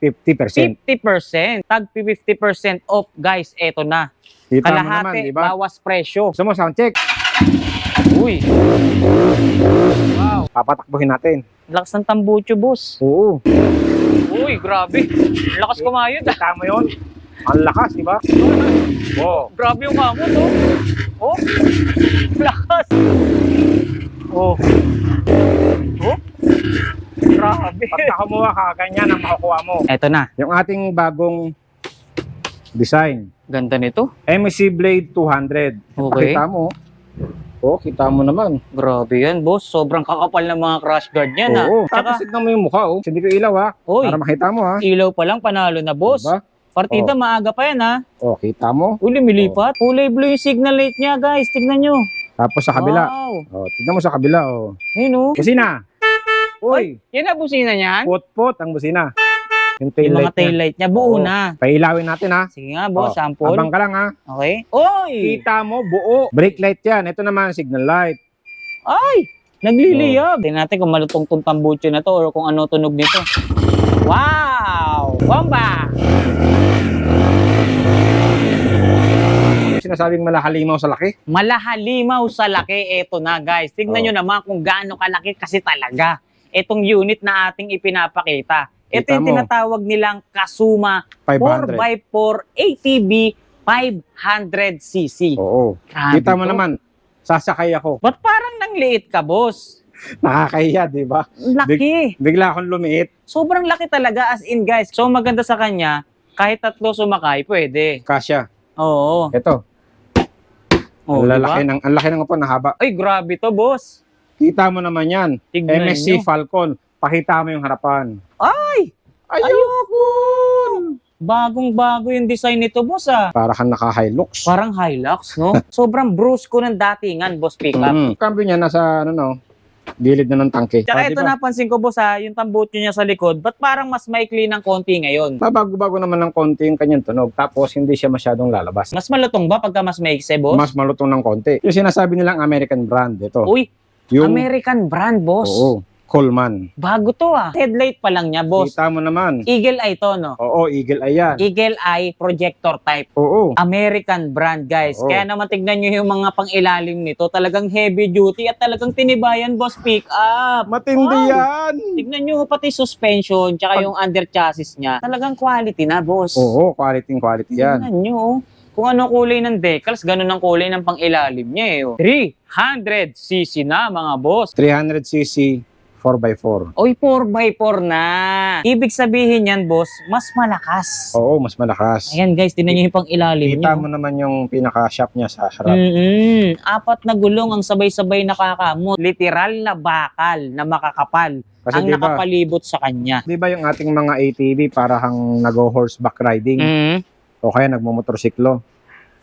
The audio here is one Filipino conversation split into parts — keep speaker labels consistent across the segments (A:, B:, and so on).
A: 50%.
B: 50%. Tag 50% off, guys. Eto na.
A: Kita mo naman,
B: Kalahati,
A: di ba?
B: bawas presyo.
A: Gusto mo sound check?
B: Uy. Wow.
A: Papatakbuhin natin.
B: Lakas ng tambucho, boss.
A: Oo.
B: Uy, grabe. Lakas kumayod.
A: Kita mo yun? Ang lakas, di ba? Wow.
B: Grabe yung kamot, oh. Oh. Lakas. Oh. Oh. Grabe.
A: Pag nakumuha ka, ganyan ang makukuha mo.
B: Eto na.
A: Yung ating bagong design.
B: Ganda nito.
A: MSC Blade 200.
B: Okay.
A: Kita mo. Oh, kita mo naman.
B: Grabe yan, boss. Sobrang kakapal ng mga crash guard niyan, ha.
A: Oo.
B: Tsaka,
A: Tapos tignan mo yung mukha, oh. Hindi ko ilaw, ha.
B: Uy.
A: Para makita mo, ha.
B: ilaw pa lang, panalo na, boss.
A: Diba?
B: Partida,
A: Oh.
B: maaga pa yan, ha.
A: Oh, kita mo.
B: Uli, lumilipat. Kulay blue yung signal light niya, guys. Tignan nyo.
A: Tapos sa kabila.
B: Wow.
A: Oh, tignan mo sa kabila, oh.
B: Ayun, oh.
A: Busina. Uy.
B: Yan na busina niyan.
A: Pot-pot ang busina. Yung
B: Yung mga
A: taillight
B: tail
A: niya.
B: light niya, buo
A: Oo.
B: na.
A: Pailawin natin, ha.
B: Sige nga, boss,
A: Oh,
B: sample.
A: Abang ka lang, ha.
B: Okay. Oy!
A: Kita mo, buo. Brake light yan. Ito naman, signal light.
B: Ay! Nagliliyab. Tingnan natin kung malutong tong tambucho na to or kung ano tunog nito. Wow! Bomba!
A: Yung sinasabing malahalimaw sa laki.
B: Malahalimaw sa laki. Eto na, guys. Tignan
A: Oh.
B: nyo naman kung gaano kalaki kasi talaga itong unit na ating ipinapakita. Ito
A: Kita
B: yung
A: mo.
B: tinatawag nilang Kasuma
A: 500.
B: 4x4 ATV 500cc.
A: Oo.
B: Grabe
A: Kita mo
B: to.
A: naman, sasakay ako.
B: Ba't parang nangliit ka, boss?
A: Nakakahiya, di ba?
B: Ang laki.
A: Bigla akong lumiit.
B: Sobrang laki talaga, as in, guys. So, maganda sa kanya, kahit tatlo sumakay, pwede.
A: Kasya.
B: Oo.
A: Ito.
B: Oh,
A: ang,
B: diba?
A: lalaki ng, ang laki ng upo, nahaba.
B: Ay, grabe to, boss.
A: Kita mo naman yan.
B: Tignan
A: MSC
B: nyo.
A: Falcon. Pakita mo yung harapan.
B: Ay! Ayoko! Bagong-bago yung design nito, boss, ah.
A: Para kang naka-Hilux.
B: Parang Hilux, no? Sobrang brusco ng datingan, boss, pick up.
A: Cambio niya nasa, ano no, gilid na ng tangke.
B: Tsaka ito
A: diba?
B: napansin ko, boss, ha, yung tambucho niya sa likod, ba't parang mas maikli ng konti ngayon?
A: Bago-bago naman ng konti yung kanyang tunog. Tapos hindi siya masyadong lalabas.
B: Mas malutong ba pagka mas maikse, boss?
A: Mas malutong ng konti. Yung sinasabi nilang American brand, ito.
B: Uy,
A: Yung,
B: American brand, boss.
A: oo, Coleman.
B: Bago to, ah. Headlight pa lang niya, boss.
A: Kita mo naman.
B: Eagle Eye to, no?
A: Oo, Eagle Eye yan.
B: Eagle Eye projector type.
A: Oo.
B: American brand, guys.
A: Oo.
B: Kaya naman tignan nyo yung mga pang-ilalim nito. Talagang heavy duty at talagang tinibayan, boss, pick up.
A: Matindi
B: Wow.
A: yan.
B: Tignan nyo pati suspension, tsaka yung under chassis niya. Talagang quality na, boss.
A: Oo, quality yan.
B: Tignan nyo, oh. Kung ano kulay ng decals, ganun ang kulay ng pang-ilalim niya, eh. Oh. 300cc na, mga boss.
A: 300cc 4x4.
B: Oy, 4x4 na. Ibig sabihin yan, boss, mas malakas.
A: Oo, mas malakas.
B: Ayan, guys, tignan nyo yung pang-ilalim
A: Kita
B: niya.
A: mo naman yung pinaka-shop niya sa harap.
B: Apat na gulong ang sabay-sabay nakakamot. Literal na bakal na makakapal
A: Kasi
B: ang
A: diba,
B: nakapalibot sa kanya.
A: di ba yung ating mga ATV para hang nag-horseback riding o kaya nagmumotorsiklo.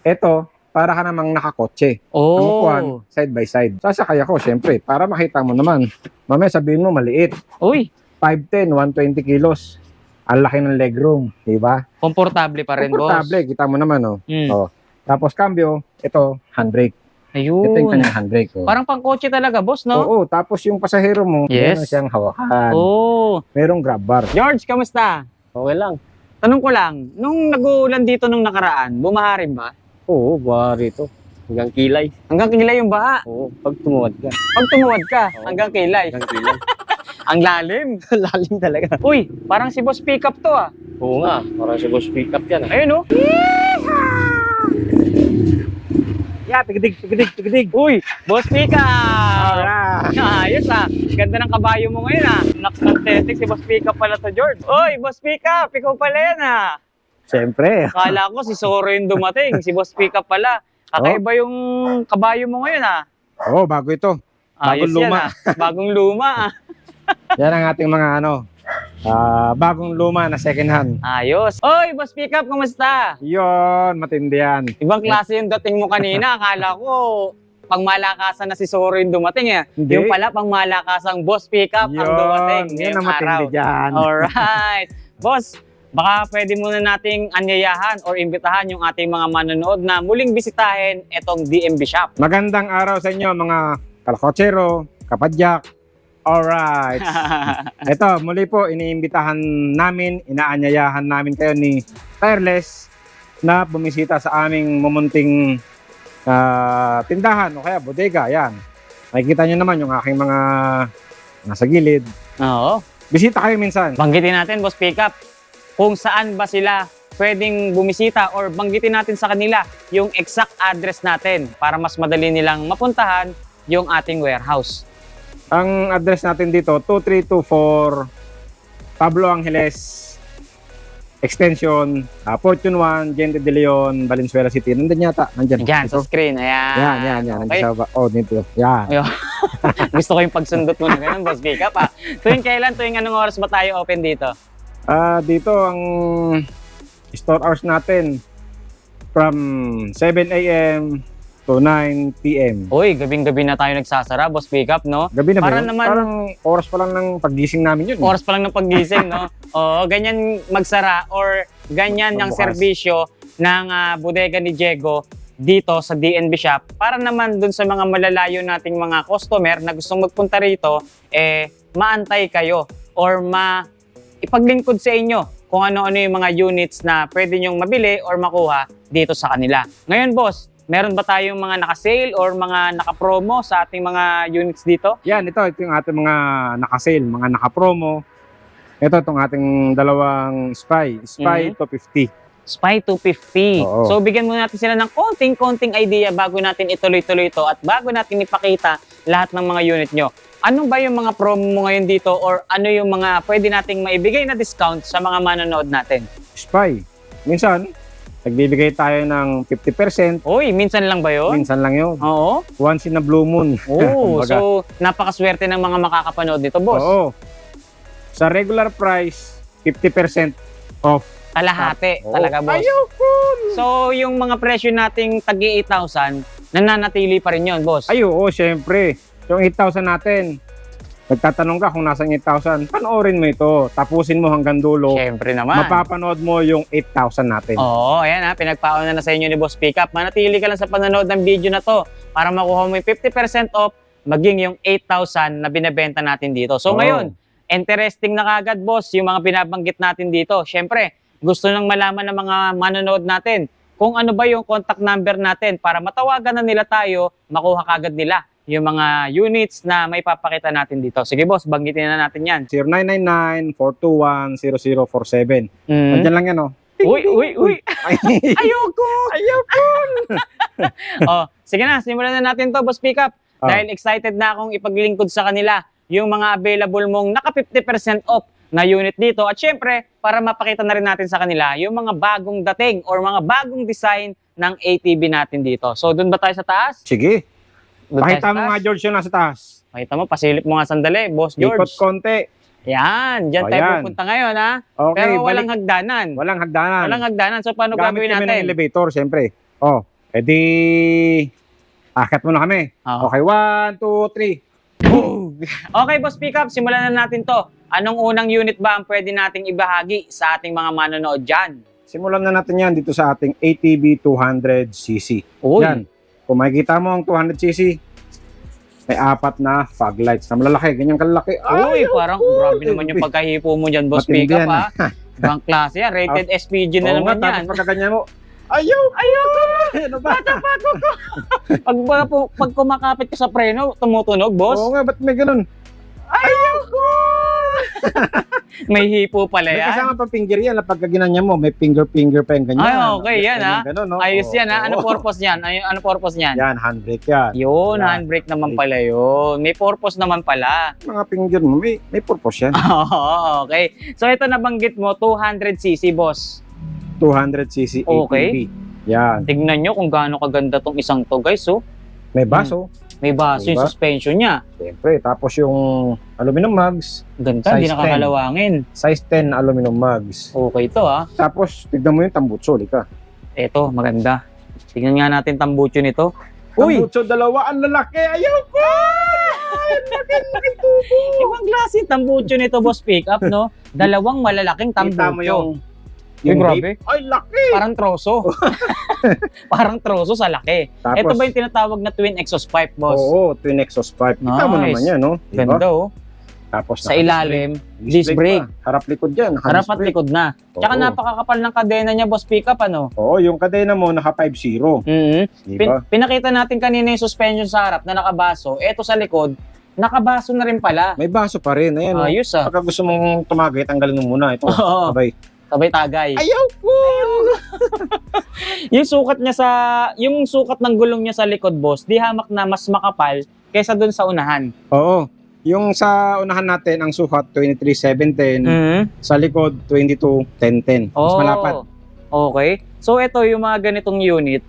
A: Ito, para ka namang nakakotse. Ang upuan,
B: Oh.
A: side by side. Sasakay ako, syempre, para makita mo naman. Mamaya sabihin mo, maliit.
B: Uy,
A: 5'10", 120 kilos. Ang laki ng legroom, di ba?
B: komportable pa rin, boss.
A: Komportable, kita mo naman, oh.
B: Mm.
A: Oh. Tapos cambio, ito, handbrake. Ito yung
B: Ayun.
A: kanyang handbrake. Oh.
B: Parang pang-kotse talaga, boss, no?
A: Oo, tapos yung pasahero mo,
B: Yes.
A: meron siyang hawakan.
B: Oh.
A: Merong grab bar.
B: George, kamusta?
C: Okay lang.
B: Tanong ko lang, nung nag-uulan dito nung nakaraan, bumaha rin ba?
C: Oo, buha rito. Hanggang kilay.
B: Hanggang kilay yung baha.
C: Oo, pag tumuwad ka.
B: Pag tumuwad ka,
C: Oo.
B: hanggang kilay.
C: Hanggang kilay.
B: Ang lalim.
C: Lalim talaga.
B: Uy, parang si boss pick up to, ah.
C: Oo nga, parang si Boss Pick Up yan.
B: Ayun, oh.
A: Yeah, tigidig.
B: Uy, boss pick up!
A: Alright.
B: Ayos, ah. Ganda ng kabayo mo ngayon, ah. Naksantetic si boss pick up pala to, George. Uy, boss pick up, ikaw pala yan, ah.
A: Siyempre.
B: Akala ko si Soro yung dumating, si boss pick up pala. Kakaiba yung kabayo mo ngayon, ah.
A: Oo, bago ito.
B: Ayos
A: Bagong
B: yan,
A: luma.
B: ah. Bagong luma, ah.
A: Yan ang ating mga bagong luma na second hand.
B: Ayos. Oy, boss pick up, kumusta?
A: Yon, matindi yan.
B: Ibang klase yung dating mo kanina. Akala ko pangmalakasan na si Soro yung dumating, eh.
A: Hindi.
B: Yung pala pangmalakasang boss pick up ang dumating.
A: Yan
B: ngayong
A: ang matindi
B: araw.
A: dyan.
B: Alright. Boss, baka pwede muna nating anyayahan or imbitahan yung ating mga manonood na muling bisitahin itong DMB Shop.
A: Magandang araw sa inyo mga kalakotsero, kapadyak, Alright. Ito, muli po, iniimbitahan namin, inaanyayahan namin kayo ni Tireless na bumisita sa aming mumunting tindahan o kaya bodega. Yan. Makikita nyo naman yung aking mga nasa gilid.
B: Oo.
A: Bisita kayo minsan.
B: Banggitin natin, Boss Pickup, kung saan ba sila pwedeng bumisita or banggitin natin sa kanila yung exact address natin para mas madali nilang mapuntahan yung ating warehouse.
A: Ang address natin dito, 2324 Pablo Angeles Extension, Fortune 1, Gente de Leon, Valenzuela City. Nandun yata. Nandyan.
B: Yan, sa
A: Ito.
B: screen. Ayan.
A: Yan.
B: Okay.
A: Oh, dito. Yan.
B: Ayun. Gusto ko yung pagsundot mo na ganun, Boss Pickup. Tuwing anong oras ba tayo open dito?
A: Dito ang store hours natin from 7 a.m. to 9 p.m.
B: Uy, gabing-gabi na tayo nagsasara, Boss Pickup, no?
A: Gabi na ba
B: Para
A: yun?
B: naman-
A: Parang oras pa lang ng paggising namin yun.
B: Oras pa lang ng paggising, no? Oo, ganyan magsara or ganyan ang
A: Magbukas.
B: serbisyo ng bodega ni Diego dito sa DNB Shop para naman dun sa mga malalayo nating mga customer na gustong magpunta rito, maantay kayo or ipaglingkod sa inyo kung ano-ano yung mga units na pwede nyong mabili or makuha dito sa kanila. Ngayon, boss, meron ba tayong mga naka-sale or mga naka-promo sa ating mga units dito?
A: Yan, ito yung ating mga naka-sale, mga naka-promo. Ito itong ating dalawang Spy 250.
B: Spy 250.
A: Oo.
B: So, bigyan muna natin sila ng konting idea bago natin ituloy-tuloy ito at bago natin ipakita lahat ng mga unit nyo. Ano ba yung mga promo mo ngayon dito or ano yung mga pwede nating maibigay na discount sa mga manonood natin?
A: Spy. Minsan, nagbibigay tayo ng 50%.
B: Uy, minsan lang ba yun?
A: Minsan lang yun.
B: Oo.
A: Once in a blue moon.
B: Oo.
A: Kumbaga.
B: So, napakaswerte ng mga makakapanood nito, boss.
A: Oo. Sa regular price, 50% off.
B: Kalahati
A: Oo.
B: talaga, boss.
A: Ayoko!
B: So, yung mga presyo nating tagi 8,000, nananatili pa rin yun, boss.
A: Ay, oo, syempre. Yung 8,000 natin, nagtatanong ka kung nasa 8,000, panoorin mo ito. Tapusin mo hanggang dulo.
B: Siyempre naman.
A: Mapapanood mo yung 8,000 natin.
B: Oo, ayan ha, pinagpauna na sa inyo ni Boss Pickup. Manatili ka lang sa panonood ng video na to para makuha mo yung 50% off maging yung 8,000 na binebenta natin dito. So
A: Oo.
B: ngayon, interesting na kagad, boss, yung mga binabanggit natin dito. Siyempre, gusto nang malaman ng mga manonood natin kung ano ba yung contact number natin para matawagan na nila tayo, makuha kagad nila yung mga units na may papakita natin dito. Sige, boss, banggitin na natin yan.
A: 0999-421-0047. Nandiyan lang yan, oh.
B: Uy!
A: Ay,
B: Ayoko!
A: ayoko!
B: Oh, sige na, simulan na natin to, Boss Pickup.
A: Oh.
B: Dahil excited na akong ipaglingkod sa kanila yung mga available mong naka 50% off na unit dito. At syempre, para mapakita na rin natin sa kanila yung mga bagong dating or mga bagong design ng ATV natin dito. So, dun ba tayo sa taas?
A: Sige.
B: Doon tayo
A: Pakita
B: sa
A: mo
B: taas?
A: nga, George, yung nasa taas.
B: Pakita mo, pasilip mo nga sandali, Boss George.
A: Ikot konti.
B: Yan, dyan
A: O,
B: tayo
A: yan.
B: pupunta ngayon, ha?
A: Okay,
B: Pero walang
A: balik.
B: hagdanan.
A: Walang hagdanan.
B: Walang hagdanan. So, paano
A: Gamit
B: gagawin
A: kami ng
B: natin?
A: elevator, syempre. Oh, edi akat muna kami.
B: Oo.
A: Okay, 1, 2, 3.
B: Okay, Boss Pickup, simulan na natin to. Anong unang unit ba ang pwede nating ibahagi sa ating mga manonood dyan?
A: Simulan na natin yan dito sa ating ATV 200cc.
B: Uy,
A: Yan. Kung makikita mo ang 200cc, may 4 na fog lights na malalaki. Ganyan kalalaki.
B: uy, parang
A: naku,
B: grabe naman yung pagkahipo mo dyan, Boss
A: Matindi
B: Pickup,
A: yan,
B: ha? Ibang klase yan, rated SPG na
A: Oo
B: naman
A: nga,
B: yan.
A: tapos pagkaganyan mo, ayoko! Ano ba?
B: Pag kumakapit ka sa preno, tumutunog, boss.
A: Oo nga, ba't may ganun?
B: Ayoko! May hipo pala
A: May
B: yan.
A: kasama pa finger yan. Pagka ginanya mo, may finger pa yung ganyan.
B: Ay, okay, yan, ha?
A: Ganun, no?
B: Ayos yan, ha? Ano
A: Oo.
B: purpose yan? Ano purpose niyan?
A: Yan, handbrake yan.
B: Yun,
A: Yan.
B: handbrake naman pala yun. May purpose naman pala.
A: Mga finger mo, may purpose yan.
B: Oo, okay. So ito nabanggit mo, 200cc, boss.
A: 200cc
B: Okay.
A: ATV. Yan.
B: Tignan nyo kung gaano kaganda tong isang to, guys. Oh.
A: May baso.
B: May baso yung
A: Diba?
B: suspension niya.
A: Siyempre. Tapos yung aluminum mugs.
B: Ganda, hindi
A: Size 10.
B: nakakalawangin.
A: Size 10 aluminum mugs.
B: Okay to, ha.
A: Tapos, tignan mo yung tambutso. Lika.
B: Ito, maganda. Tignan nga natin tambucho nito. Uy!
A: Tambutso, dalawa. Ang lalaki. Ayoko!
B: Ibang klase tambucho nito, Boss Pickup, no? Dalawang malalaking tambucho.
A: Kita mo yung
B: Uy, grabe.
A: vape. Ay, laki!
B: Parang troso. Parang troso sa laki.
A: Tapos,
B: Ito ba yung tinatawag na twin exhaust pipe, boss?
A: Oo, twin exhaust pipe. Kita mo
B: Nice.
A: naman yan, no? Diba?
B: Ganda, oh.
A: Tapos
B: Sa ilalim, disc brake.
A: pa. Harap likod yan.
B: Harap at likod na. Tsaka
A: Oo.
B: napakakapal ng kadena niya, boss, pick up, ano?
A: Oo, yung kadena mo naka 5-0. Di ba?
B: Pinakita natin kanina yung suspension sa harap na nakabaso. Eto sa likod, nakabaso na rin pala.
A: May baso pa rin. Ayan, oh.
B: Ayos ah.
A: Pagka gusto mong tumagay, tanggalin mo muna. Ito,
B: Oo.
A: sabay.
B: Sabay tagay.
A: Ayaw po!
B: yung sukat ng gulong niya sa likod, boss, di hamak na mas makapal kaysa dun sa unahan.
A: Oo. Yung sa unahan natin, ang sukat 23,710. Sa likod, 22,1010. Mas malapad.
B: Okay. So ito yung mga ganitong unit.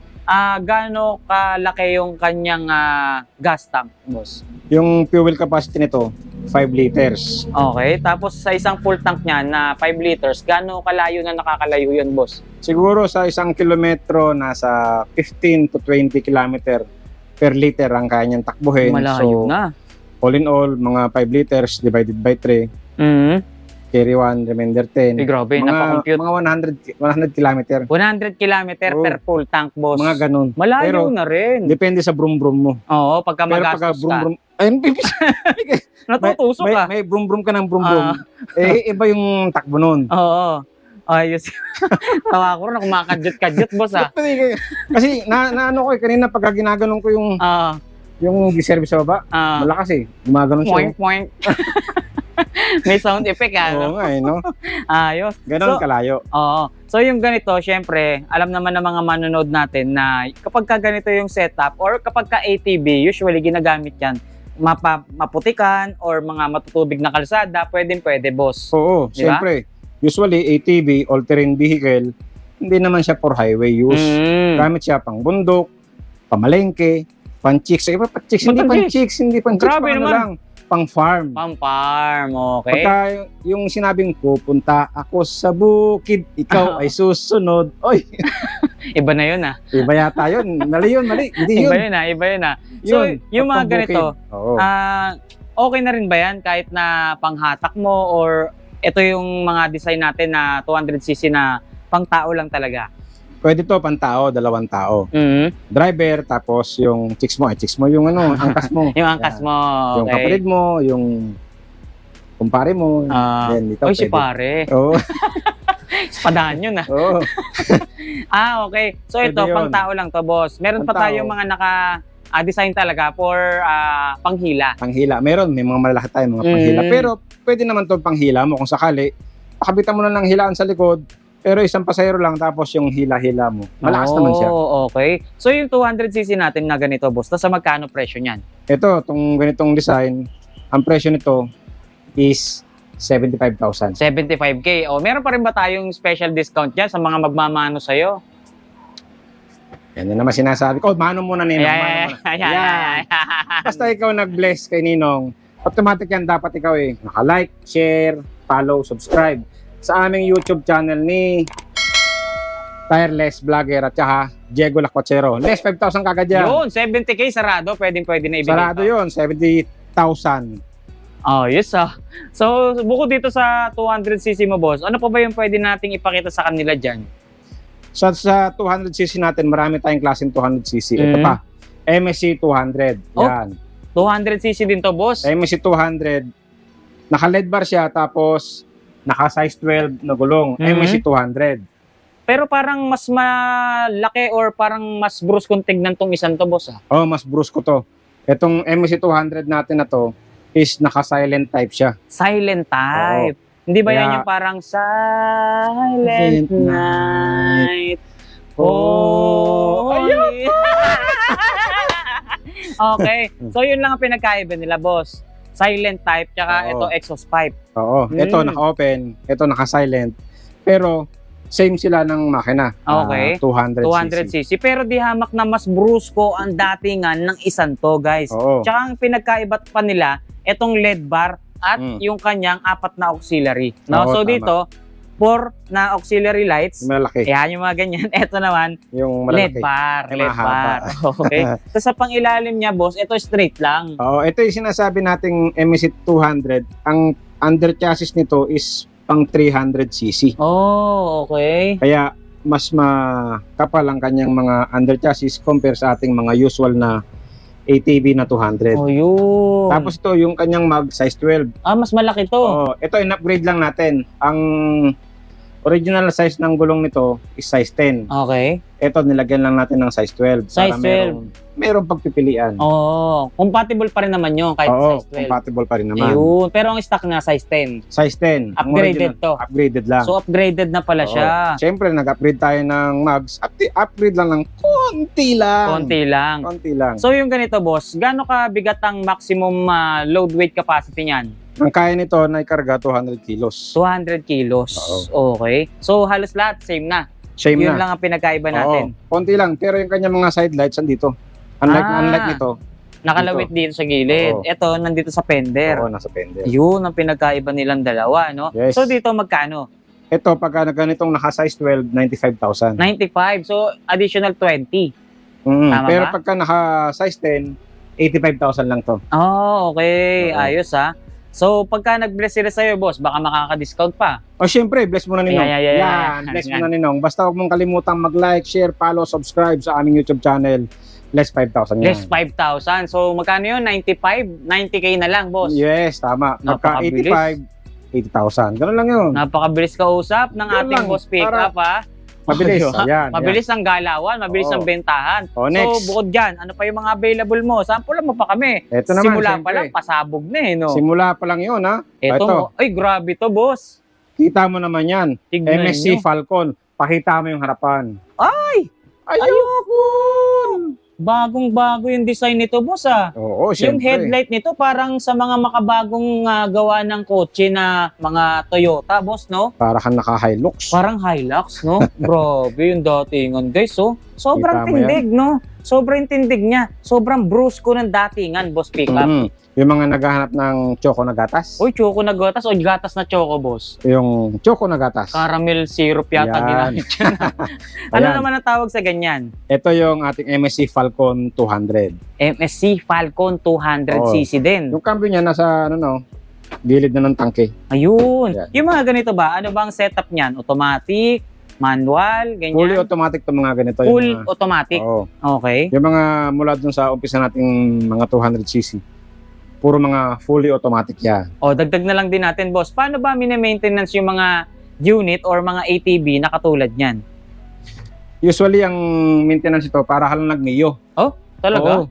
B: Gaano kalaki yung kanyang gas tank, boss?
A: Yung fuel capacity nito, 5 liters.
B: Okay. Tapos sa isang full tank niya na 5 liters, gaano kalayo na nakakalayo yun, boss?
A: Siguro sa 1 kilometro, nasa 15 to 20 kilometer per liter ang kaya niyang takbuhin.
B: Malayo
A: So,
B: na.
A: all in all, mga 5 liters divided by 3, carry 1, remainder 10.
B: Ay, grabe,
A: Mga,
B: napakompute.
A: mga 100 kilometer.
B: 100 kilometer
A: Oo.
B: per full tank, boss.
A: Mga ganun.
B: Malayo
A: Pero,
B: na rin.
A: Depende sa brum-brum mo.
B: Oo, pagka
A: Pero pagka
B: magastos ka.
A: brum-brum, ayun,
B: Natutusok ka.
A: may brum-brum ka ng brum-brum. Iba yung takbo nun.
B: Oo. Ayos. Tawa ko rin, kumakadyot-kadyot, boss
A: Kasi naano ko kanina pagka ginaganon ko yung service sa baba, malakas gumaganon siya.
B: Point, point. May sound effect,
A: Oo nga no?
B: Ayos.
A: Ganon
B: So,
A: kalayo.
B: Oo. So yung ganito, syempre, alam naman ng mga manonood natin na kapag ka ganito yung setup or kapag ka ATV, usually ginagamit yan, maputikan or mga matutubig na kalsada, pwede, boss.
A: Oo,
B: Di ba?
A: siyempre. Usually, ATV, all-terrain vehicle, hindi naman siya for highway use. Gamit siya pang bundok, pamalengke, pan-chicks. Iba pan-chicks, hindi
B: Pan-chicks.
A: pan-chicks, hindi pan-chicks,
B: Grabe
A: pang ano
B: naman.
A: lang, pang-farm.
B: Pang-farm, okay.
A: Pagka yung sinabing pupunta ako sa bukid, ikaw ay susunod. Oy,
B: Iba na yun
A: iba yata yun. Mali yun, mali. Hindi
B: Iba
A: yun.
B: yun iba yun So, yung mga
A: pagpabukid.
B: ganito,
A: Oo.
B: okay na rin ba yan kahit na panghatak mo or ito yung mga design natin na 200cc na pang tao lang talaga?
A: Pwede to pang-tao, 2 tao. Driver, tapos yung chicks mo yung ano, angkas mo.
B: Yung angkas
A: Yan.
B: mo,
A: Yung
B: okay.
A: kapatid mo, yung kumpare mo. Yan, dito
B: Oy, si
A: pwede.
B: pare.
A: Oo.
B: Spadahan yun
A: Oo.
B: okay. So ito,
A: Pwede yun.
B: pang tao lang to, boss. Meron pa
A: Pang-tao.
B: tayong mga design talaga for panghila.
A: Panghila. Meron, may mga malalaki tayo, mga panghila. Pero pwede naman to panghila mo kung sakali. Pakabitan mo na ng hilaan sa likod, pero isang pasahero lang tapos yung hila-hila mo. Malakas naman siya.
B: Okay. So yung 200cc natin na ganito, boss, sa magkano presyo niyan?
A: Ito, itong ganitong design, ang presyo nito is 75,000.
B: 75K. Meron pa rin ba tayong special discount dyan sa mga magmamano sa'yo?
A: Yan na naman sinasabi ko. Mano muna, Ninong. Mano muna. Yan. Basta ikaw nag-bless kay Ninong, automatic yan dapat ikaw naka-like, share, follow, subscribe sa aming YouTube channel ni Tireless Vlogger at saka Diego Lacuachero. Less 5,000 kagad yan.
B: Yun, 70K sarado. Pwede na ibigay.
A: Sarado yun, 70,000.
B: Yes So, bukod dito sa 200cc mo, boss, ano pa ba yung pwede nating ipakita sa kanila dyan?
A: Sa 200cc natin, marami tayong klaseng 200cc. Ito pa, MSC 200.
B: Oh.
A: Yan.
B: 200cc din to, boss?
A: MSC 200, naka-LED bar siya, tapos naka-size 12 na gulong. MSC 200.
B: Pero parang mas malaki or parang mas bruskong tignan tong isang to, boss.
A: Oh, mas brusco to. Itong MSC 200 natin na to is naka-silent type siya.
B: Silent type. Hindi ba yan
A: Kaya-
B: yung parang silent night?
A: Ayun!
B: Okay. So yun lang ang pinagkaiba nila, boss. Silent type, tsaka
A: Oo.
B: ito exhaust pipe.
A: Oo, ito naka-open, ito naka-silent. Pero same sila ng makina.
B: Okay.
A: 200cc.
B: 200cc. Pero di hamak na mas brusko ang datingan ng isang to, guys.
A: Oo.
B: Tsaka ang pinagkaiba pa nila, itong LED bar at yung kanyang 4 na auxiliary. No?
A: Oo,
B: So
A: tama.
B: dito, 4 na auxiliary lights.
A: Yung malalaki.
B: Yan, yung mga ganyan. Ito naman,
A: Yung
B: LED
A: malalaki.
B: bar.
A: Ay,
B: LED
A: mahaba.
B: bar. Okay. So sa pangilalim niya, boss, ito straight lang.
A: Oo, ito yung sinasabi nating MSC 200. Ang under chassis nito is pang 300cc.
B: Oh, okay.
A: Kaya mas makapal ang kanyang mga under chassis compare sa ating mga usual na ATV na 200.
B: Oh, yun.
A: Tapos ito yung kanyang mag size 12.
B: mas malaki to.
A: Oo, ito in-upgrade lang natin. Ang original size ng gulong nito is size 10.
B: Okay.
A: Ito nilagyan lang natin ng size 12
B: Size 12.
A: merong pagpipilian.
B: Oo. Compatible pa rin naman yun kahit
A: Oo,
B: size 12.
A: compatible pa rin naman.
B: Ayun. Pero ang stock na size 10.
A: Size 10. Ang
B: Upgraded
A: original,
B: to.
A: Upgraded lang.
B: So upgraded na pala
A: Oo.
B: siya.
A: Siyempre, nag-upgrade tayo ng mags. Upgrade lang ng konti lang.
B: Konti lang.
A: Konti lang.
B: So yung ganito boss, gaano ka bigat ang maximum load weight capacity niyan?
A: Ang kaya nito na ikarga 200 kilos.
B: 200 kilos. Okay. So halos lahat same na.
A: Same
B: Yun
A: na.
B: lang ang pinagkaiba natin.
A: Oo, konti lang. Pero yung kanyang mga side lights andito. Unlike nito.
B: Nakalawit dito sa gilid.
A: Oo.
B: Ito nandito sa fender.
A: Oo, nasa fender.
B: Yun ang pinagkaiba nilang dalawa, no?
A: Yes.
B: So dito magkano?
A: Ito, pagka na ganitong naka-size 12, 95,000.
B: 95. So additional 20. Tama
A: Pero
B: ba?
A: pagka naka-size 10, 85,000 lang to.
B: Oh, okay.
A: Oo.
B: Ayos ha. So pagka nag-bless sila sa'yo, boss, baka makaka-discount pa.
A: O syempre, bless mo na Ninong.
B: Yan.
A: Yan, bless mo na Ninong. Basta huwag mong kalimutang mag-like, share, follow, subscribe sa aming YouTube channel. Less 5,000 yan.
B: Less 5,000. So magkano yun? 95? 90K na lang, boss.
A: Yes, tama. Pagka
B: Napakabilis.
A: 85, 80,000. Ganun lang yun.
B: Napakabilis kausap ng
A: Yun
B: ating
A: lang,
B: boss pickup ha.
A: Mabilis.
B: Ayun, ha?
A: Ayan,
B: Mabilis ang galawan, mabilis
A: Oo.
B: ang bentahan.
A: O,
B: So
A: next.
B: bukod dyan, ano pa yung mga available mo? Sample mo pa kami.
A: Ito naman,
B: Simula pa
A: syempre.
B: lang, pasabog na eh, no?
A: Simula pa lang yun, ha?
B: Ito,
A: Ito.
B: ay grabe to, boss.
A: Kita mo naman yan.
B: Tignan
A: MSC
B: nyo.
A: Falcon. Pakita mo yung harapan.
B: Ay!
A: Ayoko!
B: Bagong-bago yung design nito, boss ah.
A: Oo,
B: Yung
A: syempre.
B: headlight nito parang sa mga makabagong gawa ng kotse na mga Toyota, boss, no?
A: Para kang naka-Hilux.
B: Parang Hilux, no? Grabe yung datingan, guys, oh. Sobrang
A: Kita mo yan.
B: tindig, no? Sobrang tindig niya. Sobrang brusco ng datingan, boss pickup.
A: Yung mga naghahanap ng choco na gatas.
B: Uy, choco na gatas o gatas na choco, boss?
A: Yung choco na gatas.
B: Caramel syrup yata
A: Yan.
B: ginamit yan. Ano
A: Ayan.
B: naman ang tawag sa ganyan?
A: Ito yung ating MSC Falcon 200.
B: MSC Falcon 200cc din.
A: Yung cambio niya nasa gilid na ng tangke.
B: Ayun.
A: Yan.
B: Yung mga ganito ba, ano bang setup niyan? Automatic, manual, ganyan?
A: Fully automatic to mga ganito.
B: Full
A: yung mga,
B: automatic.
A: Oo.
B: Okay.
A: Yung mga mula dun sa umpisa nating mga 200cc. Puro mga fully automatic yan.
B: O, dagdag na lang din natin, boss. Paano ba mini-maintenance yung mga unit or mga ATV na katulad niyan?
A: Usually, ang maintenance ito para halang nag-Mio.
B: Talaga?
A: Oo.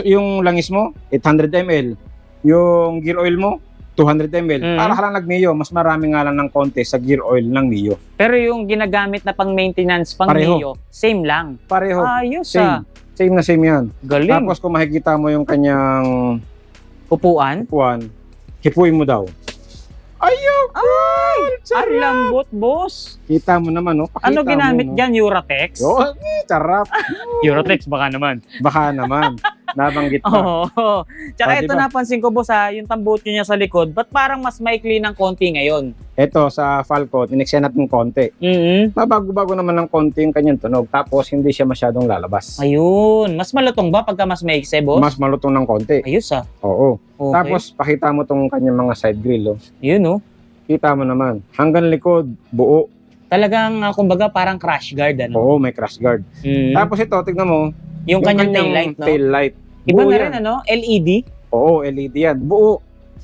A: Yung langis mo, 800 ml. Yung gear oil mo, 200 ml.
B: Mm.
A: Para halang nag-Mio, mas marami nga lang ng konti sa gear oil ng Mio.
B: Pero yung ginagamit na pang-maintenance, pang
A: Pareho.
B: Mio, same lang.
A: Pareho.
B: Ayos
A: Same.
B: ah.
A: Same na same yan.
B: Galing.
A: Tapos kung makikita mo yung kanyang
B: Upuan.
A: upuan, hipuin mo daw. Ayoko!
B: Ay!
A: Sarap!
B: Ang lambot, boss.
A: Kita mo naman, no? Pakita
B: Ano ginamit
A: mo, no?
B: dyan? Uratex?
A: Oo, sarap.
B: Uratex baka naman.
A: Baka naman. Nabanggit pa.
B: Oo. Tsaka
A: Oh,
B: ito
A: diba?
B: napansin ko, boss ha, yung tambutso niya sa likod, ba't parang mas maikli ng konti ngayon?
A: Ito, sa Falcon, inextend natin ng konti. Mabago-bago naman ng konti yung kanyang tunog. Tapos, hindi siya masyadong lalabas.
B: Ayun. Mas malutong ba pagka mas maikse, boss?
A: Mas malutong ng konti.
B: Ayos ah.
A: Oo.
B: Okay.
A: Tapos, pakita mo tong kanyang mga side grill. Oh.
B: Yun oh.
A: Kita mo naman. Hanggang likod, buo.
B: Talagang, kumbaga, parang crash guard, ano?
A: Oo, may crash guard.
B: Mm.
A: Tapos ito, tignan mo.
B: yung kanyang taillight, no?
A: Tail light.
B: Iba
A: Buo
B: na
A: yan.
B: rin, ano? LED.
A: Oo, LED yan. Buo.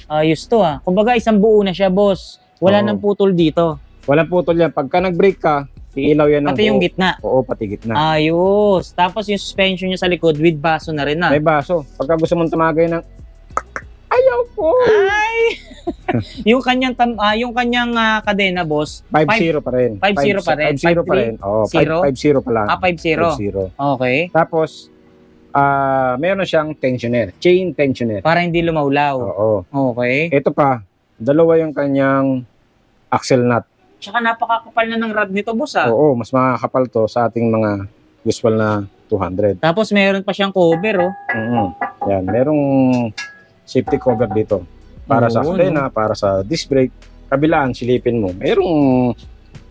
B: Ayos to ah. Kumbaga, isang buo na siya, boss. Wala
A: Oo.
B: nang putol dito.
A: Walang putol yan. Pagka nag-brake ka, iilaw yan ng
B: Pati yung
A: buo.
B: gitna.
A: Oo, pati gitna.
B: Ayos. Tapos yung suspension niya sa likod with baso na rin ah.
A: May baso. Pagka gusto mong tumagay ng ayaw ko.
B: Ay! yung kanyang kadena, boss.
A: 5-0 pa rin.
B: 5-0 pa rin.
A: 5-0 pa rin. Oo,
B: 0?
A: 5-0 pa lang.
B: 5-0.
A: 5-0.
B: Okay.
A: Tapos, meron siyang tensioner. Chain tensioner.
B: Para hindi lumawlaw.
A: Oo.
B: Okay.
A: Ito pa, dalawa yung kanyang axle nut.
B: Tsaka napakakapal na ng rod nito, boss ah.
A: Oo, mas makakapal to sa ating mga usual na 200.
B: Tapos meron pa siyang cover, oh.
A: Yan, merong safety cover dito. Para sa
B: Oo,
A: kadena, para sa disc brake. Kabilaan, silipin mo. Merong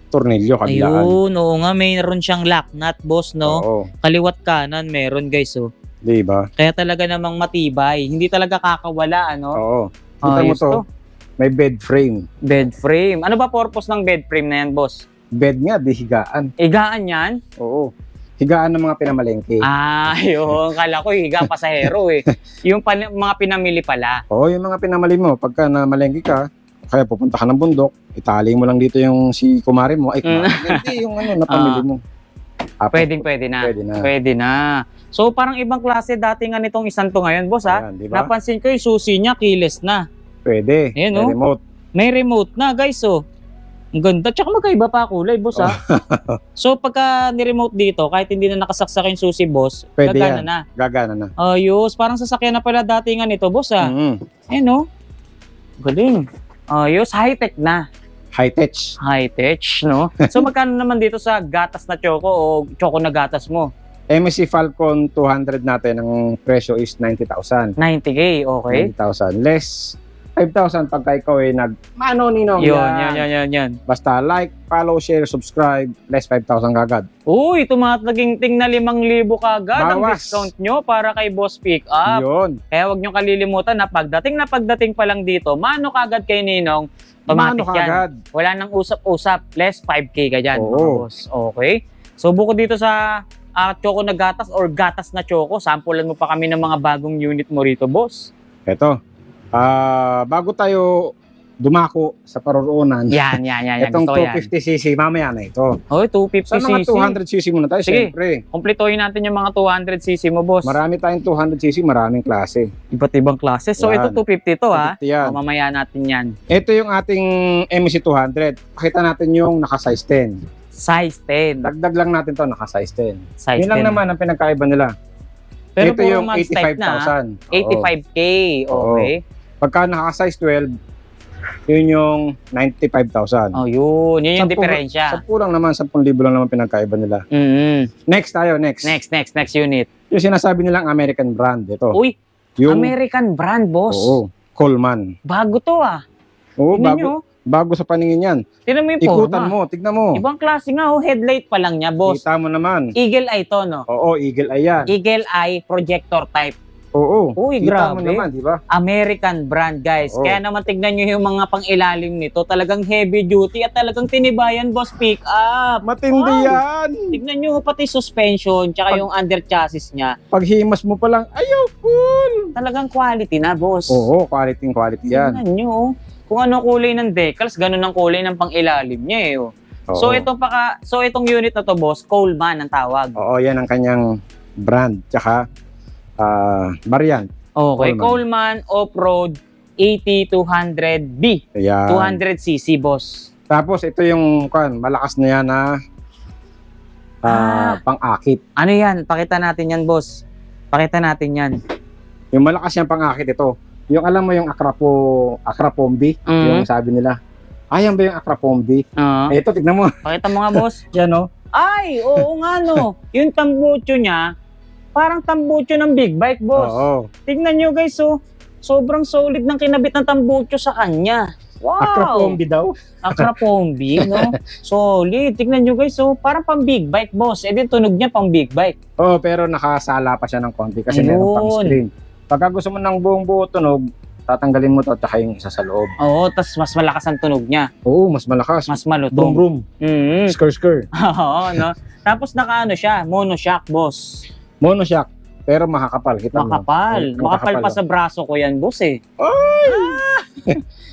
A: tornilyo kabilaan.
B: Ayun, oo nga, mayroon siyang lock nut, boss, no?
A: Oo,
B: Kaliwat kanan, meron, guys, oh.
A: di ba?
B: Kaya talaga namang matibay. Hindi talaga kakawala, ano?
A: Oo. Kita mo
B: Ayos
A: to, may bed frame.
B: Bed frame. Ano ba purpose ng bed frame na yan, boss?
A: Bed nga, di higaan.
B: Igaan yan?
A: Oo. higaan ng mga pinamalengke.
B: Ah, yung kala ko higa pasahero eh. Yung mga pinamili pala.
A: Oo, yung mga pinamali mo, pagka namalengke ka, kaya pupunta ka ng bundok, itali mo lang dito yung si kumare mo, ay kumare, hindi yung ano, napamili mo.
B: Pwede na.
A: Pwede na.
B: Pwede na. So parang ibang klase dati nga nitong isang to ngayon, boss ha.
A: Ayan, di ba?
B: Napansin ko yung susi niya keyless na.
A: Pwede.
B: Ayan,
A: May
B: oh.
A: remote.
B: May remote na, guys, oh. Ang ganda. Tsaka magkaiba pa kulay, boss, ha? So, pagka ni-remote dito, kahit hindi na nakasaksak yung susi, boss,
A: Pwede
B: gagana
A: yan.
B: na.
A: Gagana na.
B: Ayos. Parang sasakyan na pala dati nga nito, boss, ha?
A: Mm.
B: Ayan, oh. Galing. Ayos. High-tech na.
A: High-tech.
B: High-tech, no? So, magkano naman dito sa gatas na choco o choco na gatas mo?
A: MSC Falcon 200 natin, ang presyo is 90,000.
B: 90K, okay?
A: 90,000. Less 5,000 pagka ikaw ay nag-mano ninong.
B: Yan.
A: Basta like, follow, share, subscribe, less 5,000 kagad.
B: Uy, tumataging-ting na 5,000 kagad ang
A: Bawas.
B: discount nyo para kay Boss Pick Up.
A: Yun.
B: Kaya huwag nyo kalilimutan na pagdating pa lang dito, mano kagad kay Ninong,
A: Mano
B: automatic yan.
A: kagad.
B: Wala nang usap-usap, less 5K ka dyan, mga
A: Oo.
B: boss. Okay? So bukod dito sa choco na gatas or gatas na choco, sampulan mo pa kami ng mga bagong unit mo rito, boss.
A: Ito. Bago tayo dumako sa paroroonan,
B: Yan.
A: itong
B: Gusto ko yan.
A: 250cc, mamaya na ito.
B: Oy, 250cc.
A: Sa mga 200cc muna tayo,
B: Sige.
A: siyempre.
B: Kumpletuhin natin yung mga 200cc mo, boss.
A: Marami tayong 200cc, maraming klase.
B: Iba't ibang klase. So
A: Yan.
B: ito 250 to, ha?
A: 250 yan.
B: O, mamaya natin yan.
A: Ito yung ating MSC 200. Pakita natin yung naka-size 10.
B: Size 10.
A: Dagdag lang natin to, naka-size 10.
B: Size
A: Yun lang
B: 10.
A: naman ang pinagkaiba nila.
B: Pero
A: ito
B: puro
A: yung
B: max type na, ha?
A: 85,000. Oo.
B: 85K. Okay.
A: Pagka naka-size 12, yun yung 95,000.
B: Oh, yun. Yun yung
A: 10
B: diferensya.
A: 10 lang naman, 10,000 lang naman pinagkaiba nila. Next tayo, next.
B: Next unit.
A: Yung sinasabi nilang American brand, ito.
B: Uy,
A: Yung,
B: American brand, boss.
A: oo, Coleman.
B: Bago to, ah.
A: Oo,
B: Tingnan
A: bago,
B: nyo.
A: bago sa paningin yan.
B: Tingnan mo yung
A: Ikutan
B: forma.
A: mo, tignan mo.
B: Ibang klase nga, oh. Headlight pa lang niya, boss.
A: Kita mo naman.
B: Eagle eye to, no?
A: Oo, Eagle Eye yan.
B: Eagle eye projector type.
A: Oo.
B: Uy,
A: Kita mo
B: grabe.
A: naman, di ba?
B: American brand, guys.
A: Oo.
B: Kaya naman tignan nyo yung mga pang-ilalim nito. Talagang heavy duty at talagang tinibayan, boss, pick up.
A: Matindi
B: Wow.
A: yan.
B: Tignan nyo pati suspension, tsaka yung under chassis niya.
A: Paghimas mo pa lang, ayaw, cool.
B: Talagang quality na, boss.
A: Oo, quality yan.
B: Tignan nyo, oh. Kung ano kulay ng decals, ganun ang kulay ng pang-ilalim niya, eh. Oh.
A: Oo.
B: So itong unit na to, boss, Coleman ang tawag.
A: Oo, yan ang kanyang brand. Tsaka, variant.
B: Okay,
A: Coleman.
B: Coleman Off-Road 80-200B.
A: Ayan.
B: 200cc, boss.
A: Tapos, ito yung malakas na yan na pang-akit.
B: Ano yan? Pakita natin yan, boss. Pakita natin yan.
A: Yung malakas yan pang-akit ito. Yung alam mo yung Acrapombi,
B: Mhm.
A: yung sabi nila. Ayan ba yung Acrapombi? Ito, tignan mo.
B: Pakita mo nga, boss.
A: Yan o.
B: Ay, oo nga, no. Yung tambucho niya, parang tambucho ng big bike, boss.
A: Oo.
B: Tignan nyo, guys, oh. Sobrang solid ng kinabit ng tambucho sa kanya. Wow!
A: Acrapombi daw.
B: Acrapombi, no? Solid. Tignan nyo, guys, oh. Parang pang big bike, boss. Eh, din tunog niya pang big bike.
A: Oo, pero nakasala pa siya ng konti kasi
B: Ayun.
A: meron pang screen. Pagka gusto mo ng buong buo tunog, tatanggalin mo to at saka yung isa sa loob.
B: Oo, tas mas malakas ang tunog niya.
A: Oo, mas malakas.
B: Mas
A: Brum
B: malutong.
A: brum.
B: Mm.
A: Skr.
B: Oo, no? Tapos nakaano siya, monoshock, boss.
A: Monoshock. Pero makakapal. Kita mo.
B: Makapal. Makapal pa sa braso ko yan, boss, eh.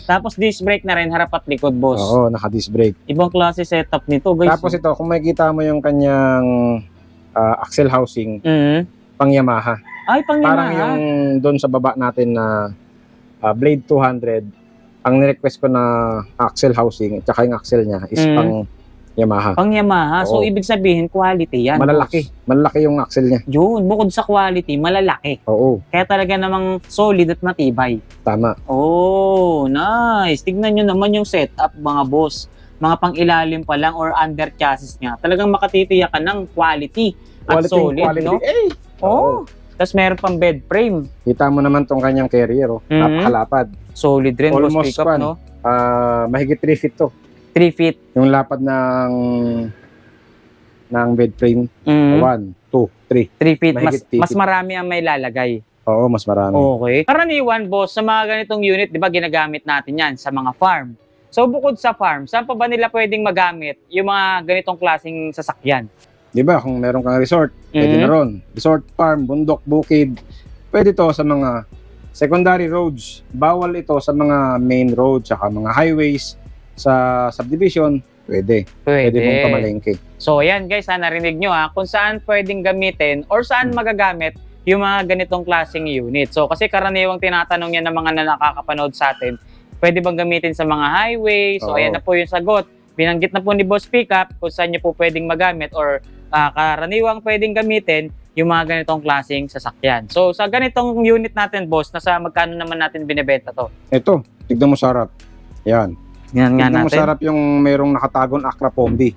B: Tapos disc brake na rin, harap at likod, boss.
A: Oo, naka-disc brake.
B: Ibang klase setup nito, guys.
A: Tapos ito, kung makikita mo yung kanyang axle housing,
B: Mhm.
A: pang Yamaha.
B: Ay, pang
A: Parang
B: Yamaha.
A: yung doon sa baba natin na Blade 200, ang nirequest ko na axle housing, at saka yung axle niya is pang Yamaha.
B: Pang Yamaha. So,
A: Oo.
B: ibig sabihin, quality yan.
A: Malalaki.
B: boss.
A: Malalaki yung axle niya.
B: Yun, bukod sa quality, malalaki.
A: Oo,
B: Kaya talaga namang solid at matibay.
A: tama.
B: Oh, nice. Tignan nyo naman yung setup, mga boss. Mga pang-ilalim pa lang or under chassis niya. Talagang makatitiyak ka ng quality at solid, no?
A: Eh!
B: Oh. Tapos meron pang bed frame.
A: Kita mo naman tong kanyang carrier, oh.
B: Mhm.
A: Napakalapad.
B: Solid rin, boss,
A: Almost
B: pickup,
A: pan.
B: no?
A: Mahigit 3 feet to.
B: 3 feet.
A: Yung lapad ng bed frame,
B: Mhm.
A: 1, 2, 3.
B: 3 feet. Mas,
A: Mahigit 3
B: mas
A: feet.
B: marami ang may lalagay.
A: Oo, mas marami.
B: Okay. Karaniwan, boss, sa mga ganitong unit, di ba, ginagamit natin yan sa mga farm. So, bukod sa farm, saan pa ba nila pwedeng magamit yung mga ganitong klaseng sasakyan?
A: Di ba, kung meron kang resort, pwede na ron. Resort, farm, bundok, bukid. Pwede to sa mga secondary roads. Bawal ito sa mga main roads, saka mga highways, sa subdivision, pwede. Pwede mong pamalengke.
B: So ayan guys, narinig nyo kung saan pwedeng gamitin or saan magagamit yung mga ganitong klaseng unit. So kasi karaniwang tinatanong yan ng mga nakakapanood sa atin, pwede bang gamitin sa mga highway? So
A: Oo.
B: ayan na po yung sagot. Binanggit na po ni Boss Pickup kung saan nyo po pwedeng magamit or karaniwang pwedeng gamitin yung mga ganitong klaseng sasakyan. So sa ganitong unit natin, boss, nasa magkano naman natin binebenta to?
A: Ito, tignan mo sarap. Yan.
B: Yan nga
A: Tignan mo
B: natin.
A: sarap yung merong nakatagong Accra Pombi.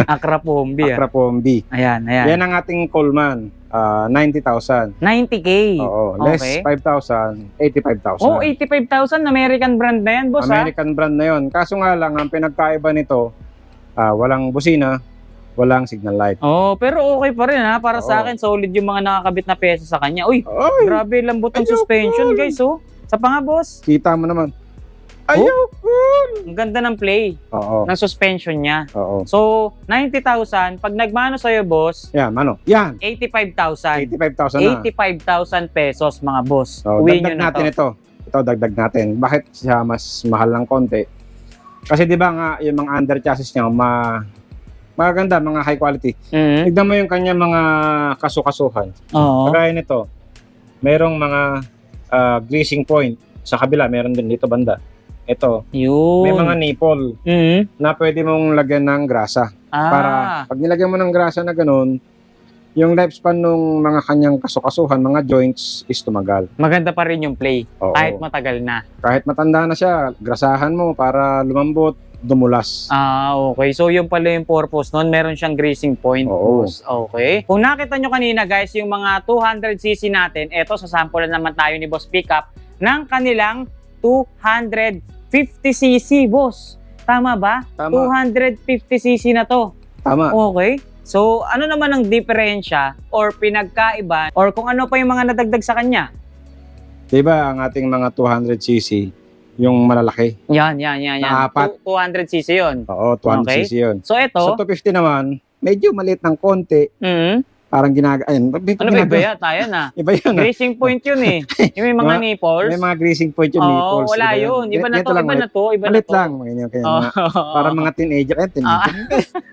B: Accra Pombi.
A: Accra Pombi.
B: Ayan, ayan.
A: Yan ang ating Coleman. 90,000.
B: 90K.
A: Oo. Less
B: Okay.
A: 5,000, 85,000.
B: Oh, 85,000 American brand na yan, boss.
A: American brand na yon. Kaso nga lang, ang pinagkaiba nito, walang busina, walang signal light.
B: Oh, pero okay pa rin para sa
A: Oo.
B: akin solid yung mga nakakabit na pyesa sa kanya. Uy,
A: Ay,
B: grabe lambot ng
A: Ayoko.
B: suspension, guys, oh. Sa pa nga, boss.
A: kita mo naman. Ayoko!
B: Ang ganda ng play
A: Oo.
B: ng suspension niya.
A: Oo.
B: So, 90,000 pag nagmano sa'yo, boss,
A: Yan, ano? Yan.
B: 85,000.
A: 85,000 na.
B: 85,000 pesos, mga boss.
A: So,
B: Uwi nyo
A: dagdag
B: na
A: natin
B: to.
A: ito. Ito, dagdag natin. Bakit siya mas mahal ng konti? Kasi di ba nga, yung mga under chassis niya, magaganda, mga high quality.
B: Mhm.
A: Tignan mo yung kanya mga kasukasuhan.
B: Oo.
A: Kagaya nito, merong mga greasing point. Sa kabila, meron din dito banda. Ito,
B: Yun.
A: may mga nipple
B: Mhm.
A: na pwede mong lagyan ng grasa. Para pag nilagyan mo ng grasa na ganun, yung lifespan ng mga kanyang kasukasuhan, mga joints, is tumagal.
B: Maganda pa rin yung play.
A: Oo.
B: Kahit matagal na.
A: Kahit matanda na siya, grasahan mo para lumambot, dumulas.
B: Okay. So, yung pala yung purpose nun. Meron siyang greasing point.
A: Oo.
B: Boss. Okay. Kung nakita nyo kanina, guys, yung mga 200cc natin, eto, sa sample na naman tayo ni Boss Pickup ng kanilang 250cc, boss. Tama ba?
A: Tama.
B: 250cc na to.
A: Tama.
B: Okay. So, ano naman ang diferensya or pinagkaiba or kung ano pa yung mga nadagdag sa kanya?
A: Diba ang ating mga 200cc, yung malalaki?
B: Yan.
A: Na apat.
B: 200cc yun.
A: Oo, 200cc yun.
B: So,
A: Sa
B: ito.
A: 250 naman, medyo maliit ng konti. Parang ayun,
B: Ano ba iba yata yan
A: Iba yun.
B: Greasing point yun eh. Yung may mga nipples.
A: May mga greasing point yung nipples.
B: Wala yun. Iba na to, iba na to.
A: Malit lang. Ganyan, kaya
B: Oh.
A: para mga teenager. Teenager.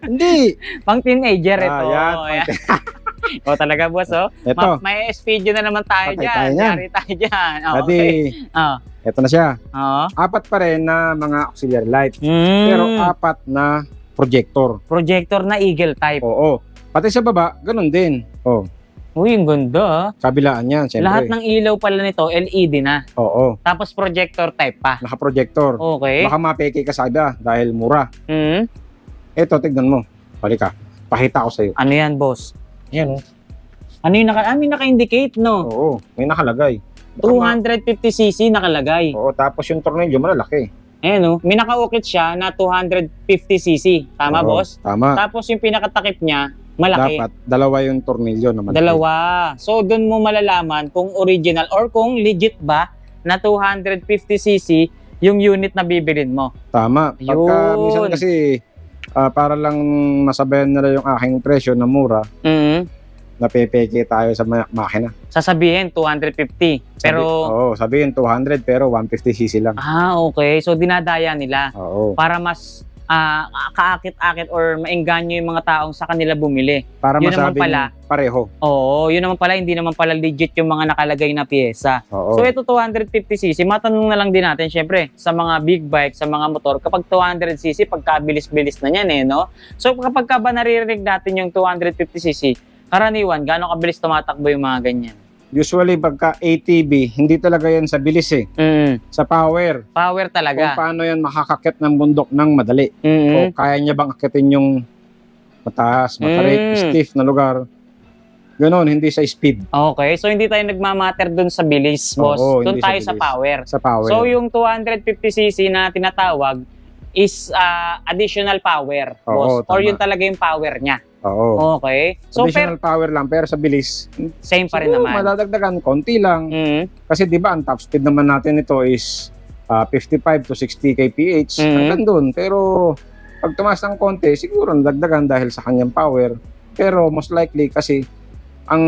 A: Hindi.
B: Pang teenager ito.
A: Yan.
B: Talaga, boss, oh.
A: Ito.
B: May SPG na naman tayo
A: Patay
B: dyan.
A: tayo yan.
B: Yari tayo dyan.
A: Adi, ito na siya. Apat pa rin na mga auxiliary light. Pero apat na projector.
B: Projector na Eagle type.
A: Oo. Pati sa baba, ganun din. Oh,
B: Uy, ang ganda.
A: kabilaan yan, siyempre.
B: Lahat ng ilaw pala nito, LED na.
A: Oo.
B: Tapos projector type pa.
A: Naka-projector.
B: Okay.
A: Baka mapeke ka sa iba dahil mura.
B: Hmm.
A: Ito, tignan mo. Halika. Pakita ko sa'yo.
B: Ano yan, boss?
A: Yan, oh.
B: Ano yung may naka-indicate, no?
A: Oo. May nakalagay. Baka
B: 250cc nakalagay.
A: Oo, tapos yung tornilyo malalaki.
B: Ayan, no? May naka-ukit siya na 250cc. Tama,
A: Oo,
B: boss?
A: Tama.
B: Tapos yung pinakatakip niya, malaki.
A: Dapat dalawa yung tornilyo na malaki.
B: Dalawa. So, doon mo malalaman kung original or kung legit ba na 250cc yung unit na bibilin mo.
A: Tama. Pagka
B: Yun.
A: minsan kasi para lang masabayan nila yung aking presyo na mura, napepeke tayo sa makina.
B: Sasabihin, 250. Pero,
A: Sabihin 200 pero 150cc lang.
B: okay. So, dinadaya nila
A: Oo.
B: para mas kaakit-akit or maengganyo yung mga taong sa kanila bumili.
A: Para
B: Yun naman
A: masabing
B: pala.
A: pareho.
B: Oo, yun naman pala, hindi naman pala legit yung mga nakalagay na pyesa.
A: Oo.
B: So, ito 250cc, matanong na lang din natin, syempre, sa mga big bike, sa mga motor, kapag 200cc, pagkabilis-bilis na yan no? So, kapag ba naririnig natin yung 250cc, karaniwan, gaano kabilis tumatakbo yung mga ganyan?
A: Usually pagka ATV, hindi talaga yan sa bilis sa power.
B: Power
A: Kung
B: talaga.
A: paano yan makakakit ng bundok ng madali. O kaya niya bang akitin yung mataas, matarik, stiff na lugar. Ganon, hindi sa speed.
B: Okay, so hindi tayo nagmamatter dun sa bilis, boss.
A: Oo,
B: Dun
A: hindi sa
B: tayo sa
A: bilis.
B: power.
A: Sa power.
B: So, yung 250cc na tinatawag is additional power, boss. Or
A: tama.
B: yun talaga yung power niya.
A: Oo.
B: Okay. So,
A: Additional power lang, pero sa bilis,
B: same pa rin
A: siguro
B: naman.
A: madadagdagan, konti lang. Kasi di ba ang top speed naman natin ito is 55 to 60 kph. Hanggang doon. Pero Pag tumaas ng konti, siguro nadagdagan dahil sa kanyang power. Pero most likely kasi ang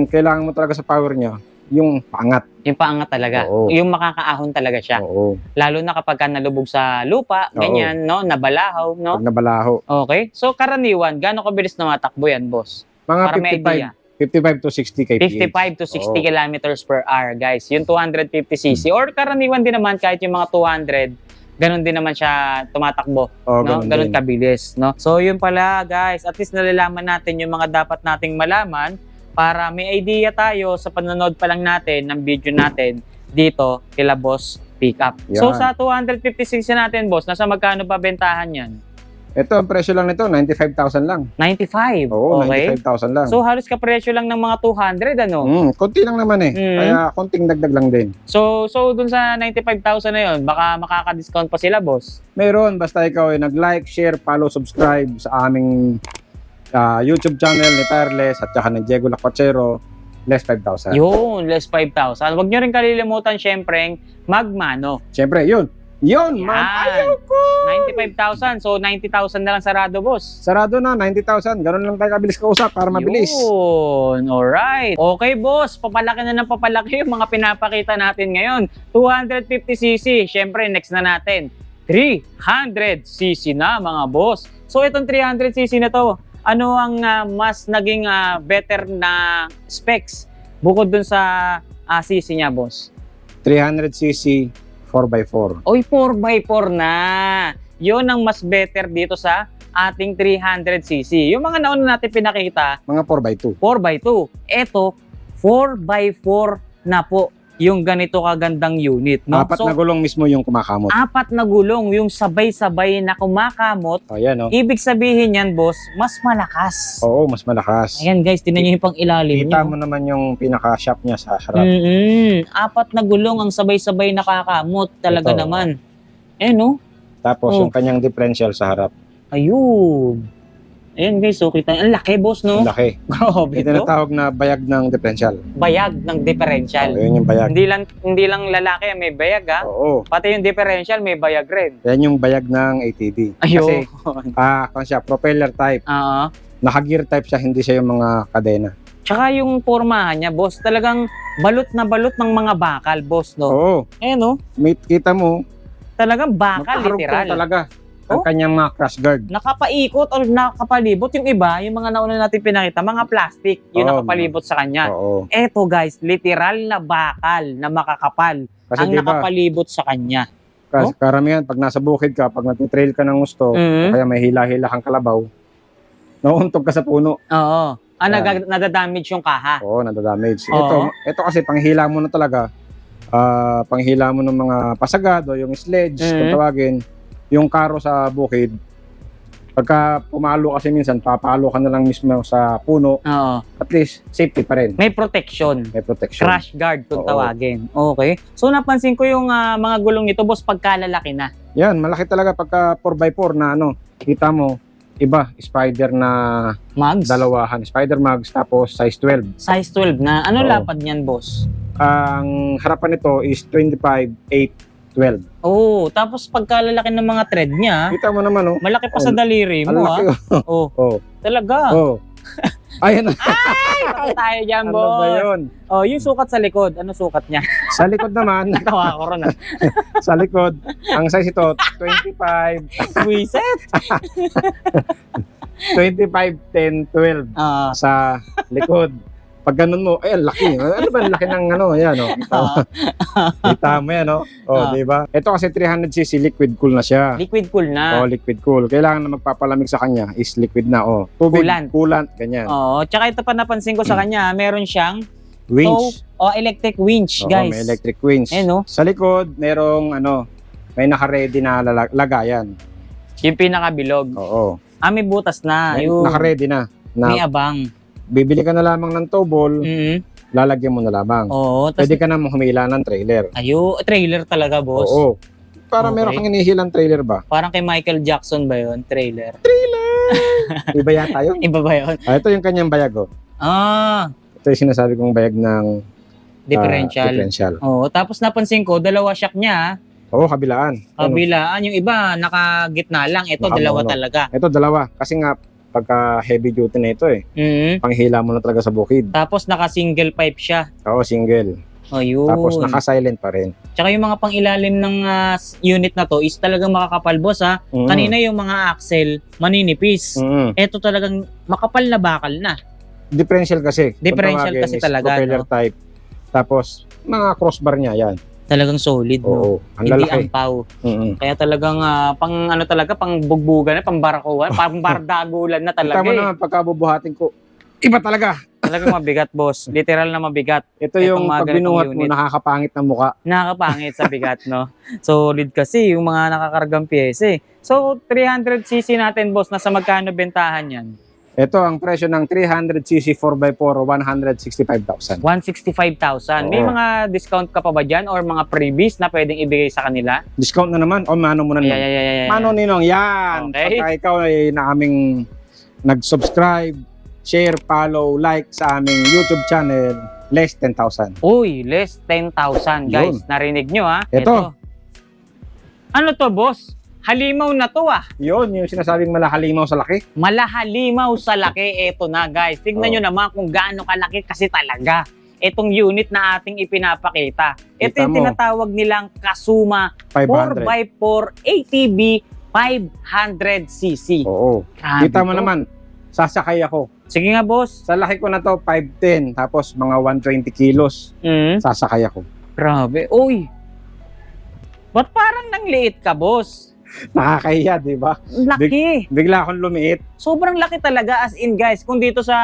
A: kailangan mo talaga sa power niya, yung paangat.
B: Yung paangat talaga.
A: Oo.
B: Yung makakaahon talaga siya.
A: Oo.
B: Lalo na kapag ka nalubog sa lupa,
A: Oo.
B: ganyan, no? Nabalahaw, no?
A: Pag nabalaho.
B: Okay. So, karaniwan, gaano kabilis na matakbo yan, boss?
A: Mga
B: Para may idea.
A: 55 to 60 kph.
B: 55 to 60
A: Oo.
B: kilometers per hour, guys. Yung 250cc. Or karaniwan din naman, kahit yung mga 200, ganun din naman siya tumatakbo.
A: Oo,
B: No?
A: ganun
B: Ganun
A: din.
B: kabilis, no? So, yun pala, guys. At least nalalaman natin yung mga dapat nating malaman para may idea tayo sa panonood pa lang natin ng video natin dito kila Boss Pickup. So,
A: Yan.
B: sa 250cc natin, boss, nasa magkano pa bentahan yan?
A: Ito, ang presyo lang nito, 95,000 lang.
B: 95.
A: Oo,
B: Okay.
A: 95,000 lang.
B: So, halos kapresyo lang ng mga 200, ano?
A: Konti lang naman eh.
B: Mm.
A: Kaya konting dagdag lang din.
B: So dun sa 95,000 na yun, baka makaka-discount pa sila, boss.
A: Meron, basta ikaw ay nag-like, share, follow, subscribe sa aming YouTube channel ni Tireless at saka ni Diego Lacuachero, less 5,000.
B: Yun, less 5,000. Huwag nyo rin kalilimutan, syempre, magmano.
A: Siyempre, yun. Yun,
B: Yan.
A: man. Ayaw ko.
B: 95,000. So, 90,000 na lang sarado, boss.
A: Sarado na, 90,000. Ganun lang tayo kabilis kausap para mabilis.
B: Yun, alright. Okay, boss. Papalaki na ng papalaki yung mga pinapakita natin ngayon. 250cc. Syempre, next na natin. 300cc na, mga boss. So, itong 300cc na to, ano ang mas naging better na specs bukod dun sa cc niya, boss?
A: 300cc, 4x4.
B: Oy, 4x4 na. Yun ang mas better dito sa ating 300cc. Yung mga nauna natin pinakita,
A: Mga 4x2.
B: 4x2. Ito, 4x4 na po yung ganito kagandang unit. No?
A: Apat
B: So,
A: na gulong mismo yung kumakamot.
B: apat na gulong, yung sabay-sabay na kumakamot.
A: O, yan o.
B: Ibig sabihin yan, boss, mas malakas.
A: Oo, mas malakas.
B: Ayan guys, tinan nyo yung pang ilalim
A: Kita
B: niya.
A: mo naman yung pinaka-shop niya sa harap.
B: Apat na gulong ang sabay-sabay nakakamot. Talaga
A: Ito.
B: naman. Eh no?
A: Tapos
B: Oh.
A: yung kanyang differential sa harap.
B: Ayun. Ayan guys, so kita. Ang laki, boss, no?
A: Ang laki.
B: Grabe
A: Ito
B: to.
A: natawag na bayag ng differential.
B: Bayag ng differential.
A: O, yun yung bayag.
B: Hindi lang lalaki may bayag, ha?
A: Oo.
B: Pati yung differential may bayag rin.
A: Yan yung bayag ng ATV.
B: Ayun.
A: Kasi, kung siya, propeller type.
B: Oo.
A: Naka-gear type siya, hindi siya yung mga kadena.
B: Tsaka yung pormahan niya, boss, talagang balot na balot ng mga bakal, boss, no?
A: Oo.
B: Eh, no?
A: Kita mo,
B: Talagang bakal,
A: magkaharugtong
B: literal.
A: talaga
B: Oh.
A: ang kanyang mga crash guard.
B: Nakapaikot or nakapalibot. Yung iba, yung mga nauna natin pinakita, mga plastic, yung
A: Oo,
B: nakapalibot sa kanya.
A: Oo.
B: Eto guys, literal na bakal na makakapal
A: Kasi
B: ang
A: diba,
B: nakapalibot sa kanya. Oh?
A: karamihan, pag nasa bukid ka, pag natitrail ka ng gusto,
B: Mhm.
A: kaya may hila-hila kang kalabaw, nauuntog ka sa puno.
B: Oo.
A: Yan.
B: Nadadamage yung kaha.
A: Oo, nadadamage.
B: Oo.
A: Ito kasi panghila mo na talaga. Panghila mo ng mga pasagad o yung sledge, kung
B: Mhm.
A: tawagin. Yung karo sa bukid, pagka pumalo kasi minsan, papalo ka na lang mismo sa puno,
B: Oo.
A: at least safety pa rin.
B: May protection.
A: May protection.
B: Crash guard kung
A: Oo.
B: tawagin. Okay. So napansin ko yung mga gulong nito, boss, pagkalalaki na.
A: Yan, malaki talaga pagka 4x4 na kita mo, iba, spider na
B: Mags.
A: dalawahan, spider mags, tapos size 12.
B: Size 12 na. Ano
A: Oo.
B: lapad niyan, boss?
A: Ang harapan nito is 25, 8, 12.
B: Oh, tapos pagkalalaki ng mga thread niya,
A: Kita mo naman, oh.
B: malaki pa sa daliri
A: Ang
B: mo,
A: laki,
B: ha? Oh,
A: oh.
B: talaga.
A: Oh. Ayan na.
B: Ay, tayo dyan,
A: Ano
B: boss.
A: ba yun?
B: Oh, yung sukat sa likod. Ano sukat niya?
A: Sa likod naman,
B: Natawa ko ron.
A: sa likod, ang size ito, 25,
B: Buiset.
A: 25, 10, 12
B: Ah,
A: sa likod. Pag ganun mo, ang laki. Ano ba ang laki ng yan, oh. Kita mo yan, oh. Oh,
B: Ah.
A: di ba? Ito kasi 300cc liquid cool na siya.
B: liquid cool na.
A: Oh, liquid cool. Kailangan na magpapalamig sa kanya is liquid na, oh. Tubig, coolant, ganyan.
B: Oo, tsaka ito pa napansin ko sa kanya, meron siyang
A: Winch.
B: electric winch,
A: Oo,
B: guys.
A: may electric winch.
B: Eh, no?
A: Sa likod, merong may naka-ready na lagayan.
B: Yung pinakabilog.
A: Oo.
B: May butas na.
A: May
B: Yung
A: naka-ready na.
B: may
A: Na
B: abang.
A: bibili ka na lamang ng tow ball,
B: Mhm.
A: lalagyan mo na lamang.
B: Oo, tas
A: Pwede ka na humila ng trailer.
B: trailer talaga, boss.
A: Oo. Para
B: Okay.
A: meron kang inihilang trailer ba?
B: Parang kay Michael Jackson ba yun? Trailer.
A: Iba yata yun.
B: Iba ba yun?
A: Ito yung kanyang bayag, oh.
B: Ah,
A: Ito yung sinasabi kong bayag ng
B: differential.
A: differential.
B: Oo, tapos napansin ko, dalawa shock niya.
A: Oo, kabilaan. Ano?
B: Kabilaan, yung iba nakagitna lang. Ito,
A: Nakamono.
B: dalawa talaga.
A: Ito, dalawa. Kasi nga, pagka heavy duty na ito eh. Panghila mo na talaga sa bukid.
B: Tapos naka-single pipe siya.
A: Oo, single.
B: Ayun.
A: Tapos naka-silent pa rin.
B: Tsaka yung mga pang-ilalim ng unit na to is talagang makakapal, boss, ha? Kanina yung mga axle, maninipis. Ito talagang makapal na bakal na.
A: Differential kasi. Kung
B: Differential
A: tawagin
B: kasi
A: is
B: talaga,
A: propeller
B: no?
A: type. Tapos, mga crossbar niya, yan.
B: Talagang solid, no?
A: Oo, ang
B: Hindi
A: lalaki.
B: ampaw.
A: Mm-mm.
B: Kaya talagang pang ano talaga, pang bugbugan na, pang barakuhan, pang bardagulan na talaga.
A: Kita mo naman, pagkabubuhatin ko, iba talaga.
B: Talagang mabigat, boss. Literal na mabigat.
A: Ito
B: Itong
A: yung
B: mga
A: pag binuhat
B: ganitong
A: mo,
B: unit.
A: nakakapangit ng muka.
B: Nakakapangit sa bigat, no? Solid kasi yung mga nakakargang pyesa, eh. So, 300cc natin, boss, nasa magkano bentahan yan?
A: Ito ang presyo ng 300cc 4x4, 165,000.
B: 165,000. May
A: Oo.
B: mga discount ka pa ba dyan or mga freebies na pwedeng ibigay sa kanila?
A: Discount na naman. O, mano mo na naman.
B: Ay.
A: Mano ninong, yan.
B: Okay.
A: Pagka ikaw ay na aming nag-subscribe, share, follow, like sa aming YouTube channel, less 10,000.
B: Uy, less 10,000, guys.
A: Yun.
B: Narinig nyo, ha?
A: Ito.
B: Ano to, boss? Halimaw na to, ah.
A: Yun, yung sinasabing malahalimaw sa laki.
B: Malahalimaw sa laki. Ito na, guys. Tignan
A: Oh.
B: nyo naman kung gaano kalaki kasi talaga itong unit na ating ipinapakita. Ito
A: Kita
B: yung
A: mo.
B: tinatawag nilang Kasuma
A: 500.
B: 4x4 ATV 500cc.
A: Oo.
B: Grabe
A: Kita mo
B: to.
A: naman, sasakay ako.
B: Sige nga, boss.
A: Sa laki ko na to, 5'10", tapos mga 120 kilos, sasakay ako.
B: Grabe. Uy. Ba't parang nangliit ka, boss?
A: Nakakahiya, di ba?
B: Laki.
A: Bigla akong lumiit.
B: Sobrang laki talaga, as in, guys. Kung dito sa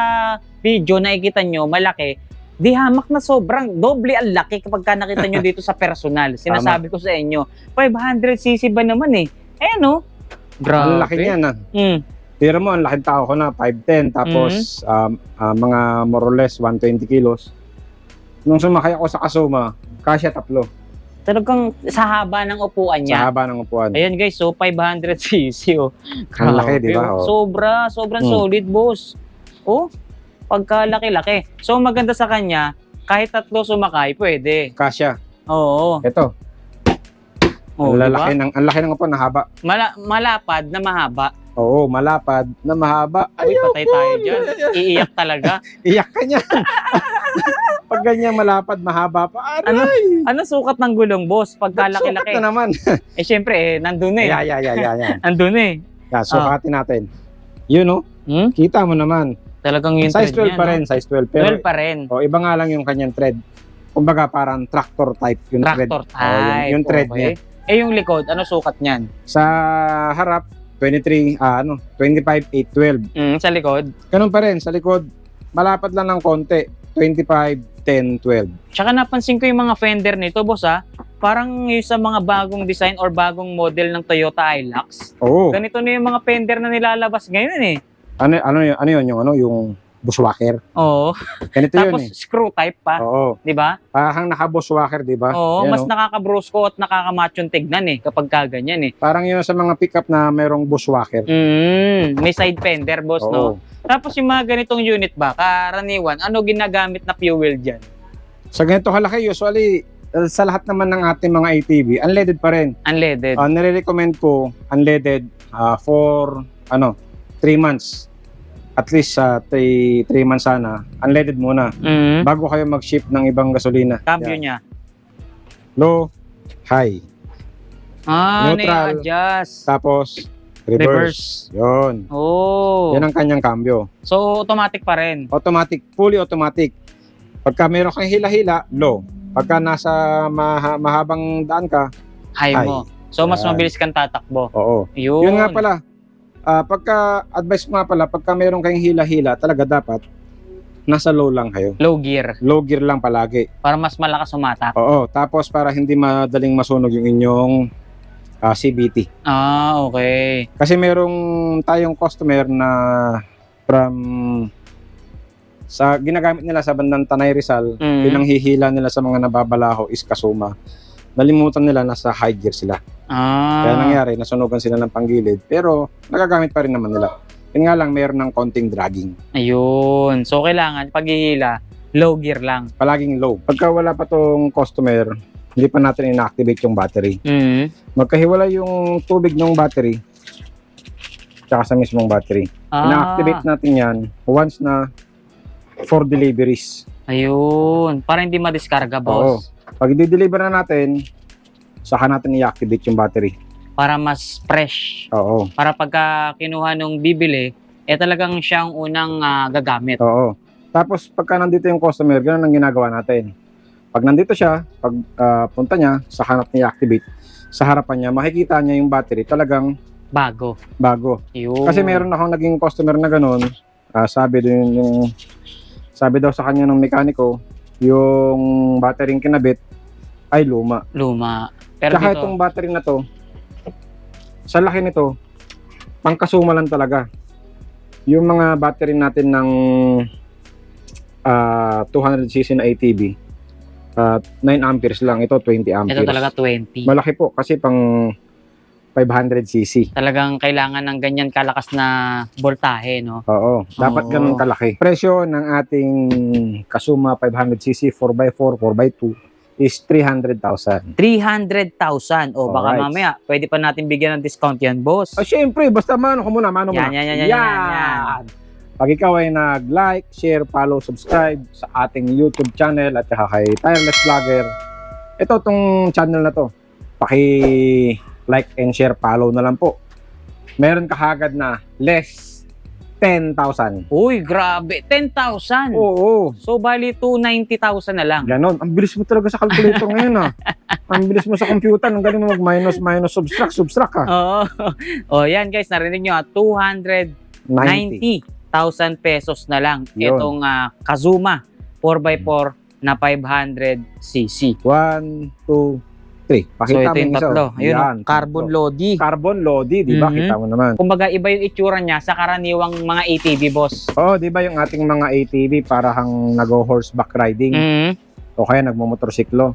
B: video nakikita nyo, malaki. Di hamak na sobrang doble ang laki kapag ka nakita nyo dito sa personal. Sinasabi ko sa inyo, 500cc ba naman eh? Ayan, no? Grabe.
A: Ang laki niya na.
B: Mm.
A: Tira mo, ang laking tao ko na, 5'10", tapos mga more or less 120 kilos. Nung sumakay ako sa Kasuma, kasya tatlo
B: Talagang sa haba ng upuan
A: sa
B: niya.
A: haba ng upuan.
B: Ayan guys, so 500cc oh.
A: Ang laki,
B: Grabe,
A: di ba?
B: oh.
A: Oh.
B: Sobrang
A: Mm.
B: solid, boss. Oh, pagkalaki-laki. So maganda sa kanya, kahit tatlo sumakay, pwede.
A: Kasya.
B: Oo.
A: Ito,
B: Oh,
A: ang
B: diba?
A: laki ng upuan, na haba.
B: Malapad na mahaba.
A: Oo, malapad, na mahaba.
B: Uy, patay tayo dyan. Iiyak talaga.
A: Iyak ka niyan. Pag ganyan malapad, mahaba pa, aray!
B: Ano sukat ng gulong, boss?
A: Sukat
B: Pagkalaki-laki.
A: na naman.
B: Eh, syempre, nandun eh.
A: Yeah.
B: Nandun eh.
A: Yeah, sukatin natin. Yun, no?
B: Hmm?
A: Kita mo naman.
B: Talagang yung
A: Size
B: thread
A: 12
B: niya,
A: pa
B: no?
A: rin, size 12. Pero,
B: 12 pa rin.
A: iba nga lang yung kanyang thread. Kumbaga, parang tractor type yung
B: Tractor
A: thread.
B: type.
A: Yung thread
B: okay.
A: niya.
B: Eh, yung likod, ano sukat niyan?
A: Sa harap, 25, 812.
B: Sa likod.
A: Ganun pa rin, sa likod, malapad lang ng konti. 25, 10, 12.
B: Tsaka napansin ko yung mga fender nito, boss, ha? Parang yung sa mga bagong design or bagong model ng Toyota Hilux.
A: Oo.
B: Ganito na yung mga fender na nilalabas ngayon eh.
A: Ano yun, yung bushwhacker.
B: Oo.
A: Ganito
B: Tapos
A: yun eh.
B: screw type pa,
A: Oo.
B: di ba?
A: Parang naka-bushwhacker, di ba?
B: Oo,
A: Yan,
B: mas
A: oh.
B: nakakabrusko at nakakamachong tignan eh kapag kaganyan eh.
A: Parang yun sa mga pickup na mayroong bushwhacker.
B: May side fender, boss,
A: Oo.
B: no? Tapos yung mga ganitong unit ba, karaniwan, ano ginagamit na fuel dyan?
A: Sa ganito kalaki, usually, sa lahat naman ng ating mga ATV, unleaded pa rin.
B: Unleaded.
A: Nire-recommend ko unleaded for 3 months. At least 3 months sana, unleaded muna. Bago kayo mag-ship ng ibang gasolina.
B: Cambio
A: Yan.
B: niya.
A: Low, high.
B: Neutral.
A: Neutral.
B: Adjust.
A: Tapos, reverse. Yun.
B: Oh.
A: Yan ang kanyang cambio.
B: So, automatic pa rin.
A: Automatic, fully automatic. Pagka meron kang hila-hila, low. Pagka nasa mahabang daan ka,
B: High
A: High.
B: mo. So, mas
A: Yan.
B: mabilis kang tatakbo.
A: oo.
B: Yun.
A: Yun nga pala, advice ko nga pala, pagka meron kayong hila-hila, talaga dapat nasa low lang kayo.
B: Low gear.
A: Low gear lang palagi.
B: Para mas malakas umatak.
A: Oo, tapos para hindi madaling masunog yung inyong CVT.
B: Ah, okay.
A: Kasi merong tayong customer na ginagamit nila sa bandang Tanay Rizal, pinanghihila nila sa mga nababalaho is Kasuma. Nalimutan nila nasa high gear sila. Kaya nangyari, nasunugan sila ng panggilid. Pero nagagamit pa rin naman nila. Yun nga lang, meron ng konting dragging.
B: Ayun. So, kailangan, paghihila, low gear lang.
A: Palaging low. Pagka wala pa tong customer, hindi pa natin ina-activate yung battery.
B: Mhm.
A: Magkahiwalay yung tubig ng battery tsaka sa mismong battery. Ina-activate natin yan once na for deliveries.
B: Ayun. Para hindi madiskarga, boss.
A: Pag i-deliver na natin, saka natin i-activate yung battery.
B: Para mas fresh.
A: Oo.
B: Para pagka kinuha nung bibili, talagang siyang unang gagamit.
A: Oo. Tapos pagka nandito yung customer, ganun ang ginagawa natin. Pag nandito siya, pag punta niya, saka natin i-activate. Sa harapan niya, makikita niya yung battery talagang
B: Bago.
A: bago.
B: Yun.
A: Kasi meron akong naging customer na ganun. Sabi daw sa kanya ng mekaniko, yung battery kinabit ay luma.
B: Luma. Pero
A: Tsaka
B: dito,
A: itong battery na to, sa laki nito, pangkasuma lang talaga. Yung mga battery natin ng 200cc na ATV, 9 amperes lang. Ito 20 amperes.
B: ito talaga 20.
A: Malaki po kasi pang 500cc.
B: Talagang kailangan ng ganyan kalakas na voltahe, no?
A: Oo, dapat
B: Oo.
A: ganun kalaki. Presyo ng ating Kasuma 500cc 4x4, 4x2 is 300,000.
B: 300,000. O baka
A: Alright.
B: mamaya, pwede pa natin bigyan ng discount yan, boss.
A: Syempre, basta mano ko muna, mano
B: Yan,
A: muna.
B: yan.
A: Pag ikaw ay nag-like, share, follow, subscribe sa ating YouTube channel at saka kay Tireless Vlogger, ito tong channel na to, like and share, follow na lang po. Meron ka agad na less 10,000.
B: Uy, grabe. 10,000.
A: Oo,
B: So, bali 290,000 na lang.
A: ganon. Ang bilis mo talaga sa calculator ngayon ah. Ang bilis mo sa computer, ang galing mo mag-minus, subtract ka.
B: Oo. O, yan guys, narinig nyo
A: 90.
B: 290,000 pesos na lang.
A: Yun.
B: Itong Kazuma 4x4 na 500cc.
A: 1, 2, 3.
B: So,
A: Pakita
B: ito
A: mo
B: yung
A: isa.
B: tatlo. Ayun,
A: Yan,
B: carbon
A: tatlo.
B: lodi.
A: Carbon Lodi, di ba?
B: Mhm.
A: Kita mo naman.
B: Kumbaga, iba yung itsura niya sa karaniwang mga ATV, boss.
A: Oo, di ba yung ating mga ATV para hang nag-horseback riding
B: Mhm.
A: o kaya nagmumotorsiklo.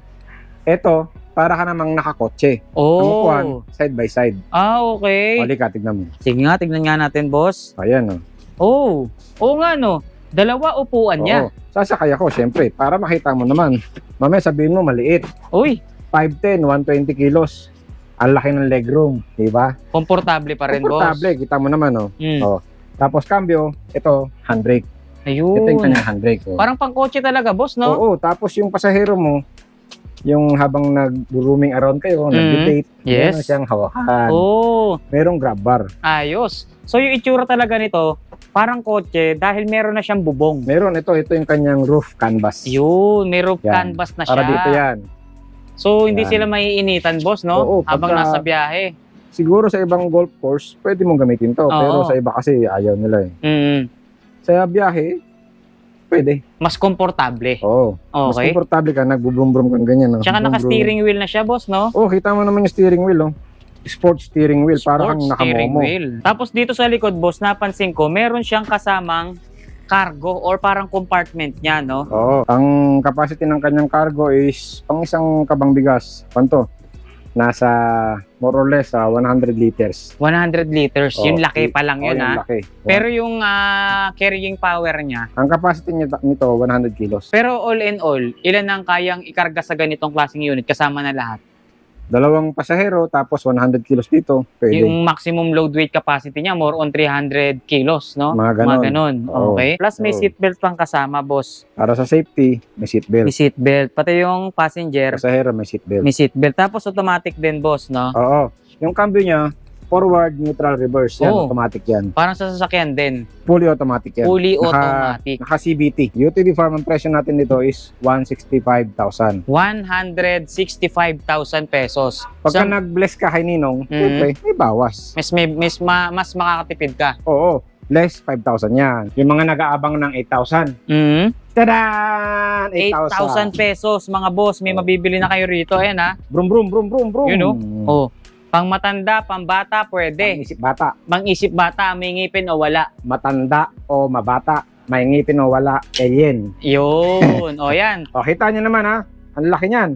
A: Ito, para ka namang nakakotse. Ang upuan,
B: Oh.
A: side by side.
B: Okay.
A: Halika, tignan mo.
B: Sige nga, tignan nga natin, boss.
A: Ayan, oh.
B: Oh. Oo nga, no. Dalawa upuan
A: Oo.
B: niya.
A: Sasakay ako, syempre, para makita mo naman. Mamaya sabihin mo, maliit.
B: Uy,
A: 5'10", 120 kilos. Ang laki ng legroom, di ba?
B: komportable pa rin, boss.
A: Komportable, kita mo naman, oh.
B: Mm.
A: Oh. Tapos, cambio, ito, handbrake. Ito yung
B: Ayun.
A: kanyang handbrake, oh.
B: Parang pangkotse talaga, boss, no?
A: Oo, tapos yung pasahero mo, yung habang nag-roaming around kayo, nag-date,
B: Yes.
A: meron siyang hawakan.
B: Oh,
A: Merong grab bar.
B: ayos. So yung itsura talaga nito, parang kotse dahil meron na siyang bubong.
A: Meron, ito yung kanyang roof canvas.
B: Yun, may roof
A: Yan.
B: canvas na siya.
A: Para dito yan.
B: So hindi
A: Yan.
B: sila maiinitan, boss, no?
A: Oo,
B: Habang
A: pagka-
B: nasa biyahe.
A: Siguro sa ibang golf course, pwede mong gamitin to.
B: Oo.
A: Pero sa iba kasi ayaw nila eh.
B: Mm.
A: Sa biyahe, pwede.
B: Mas komportable.
A: Oo. Mas
B: Okay.
A: komportable ka, nagbubrum-brum kang ganyan. No?
B: Tsaka
A: Brum-brum.
B: naka-steering wheel na siya, boss, no?
A: Oh, kita mo naman yung steering wheel, oh. Sport steering wheel, para kang
B: Sports steering
A: nakamomo.
B: wheel. Tapos dito sa likod, boss, napansin ko, meron siyang kasamang cargo or parang compartment niya, no?
A: Oo. Ang capacity ng kanyang cargo is pang isang kabang bigas. Panto? Nasa more or less 100 liters.
B: 100 liters.
A: Oo.
B: Yung laki pa lang yun,
A: yung
B: ha?
A: laki.
B: Pero yung carrying power niya,
A: Ang capacity nito 100 kilos.
B: pero all in all, ilan ang kayang ikarga sa ganitong klaseng unit kasama na lahat?
A: Dalawang pasahero tapos 100 kilos dito. Pwede.
B: Yung maximum load weight capacity niya, more on 300 kilos, no?
A: Mga ganon.
B: Mga ganon.
A: Oo.
B: Okay. Plus may
A: Oo.
B: seatbelt pang kasama, boss.
A: Para sa safety, may seatbelt.
B: May seatbelt. Pati yung passenger,
A: Pasahero, may seatbelt.
B: may seatbelt. Tapos automatic din, boss, no?
A: Oo. Yung cambio niya, forward, neutral, reverse. Yan,
B: Oo.
A: automatic yan.
B: Parang sa sasakyan din.
A: Fully automatic yan.
B: Fully
A: Naka-
B: automatic.
A: Naka CVT. UTV farm ang presyo natin dito is 165,000.
B: 165,000 pesos.
A: Pagka
B: So,
A: nag-bless ka kay Ninong,
B: Mhm.
A: syempre, may bawas.
B: mas makakatipid ka.
A: Oo. Less 5,000 yan. Yung mga nag-aabang ng 8,000. Tadaan!
B: 8,000 pesos, mga boss. May
A: Oh.
B: mabibili na kayo rito. Ayan, ha?
A: Brum, brum, brum, brum, brum.
B: Yun, Oh. Pang matanda, pang bata, pwede.
A: Isip bata.
B: Mang isip bata, may ngipin o wala.
A: Matanda o mabata. May ngipin o wala. Alien.
B: Yun. O, yan.
A: O, kita nyo naman ha. Ang laki niyan.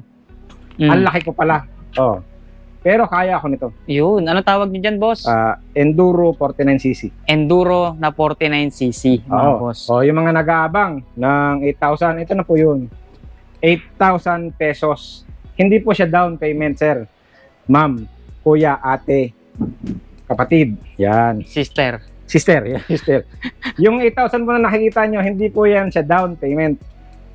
B: Mm.
A: Ang laki ko pala. O. Pero kaya ako nito.
B: Yun. Ano tawag niyo dyan, boss?
A: Enduro 49cc.
B: Enduro na 49cc, mga
A: Oo.
B: boss.
A: O, yung mga nag-aabang ng 8,000, ito na po yun. 8,000 pesos Hindi po siya down payment, sir. Ma'am, kuya, ate, kapatid. Yan.
B: Sister.
A: Sister, yan, sister. Yung 8,000 po na nakikita nyo, hindi po yan siya down payment.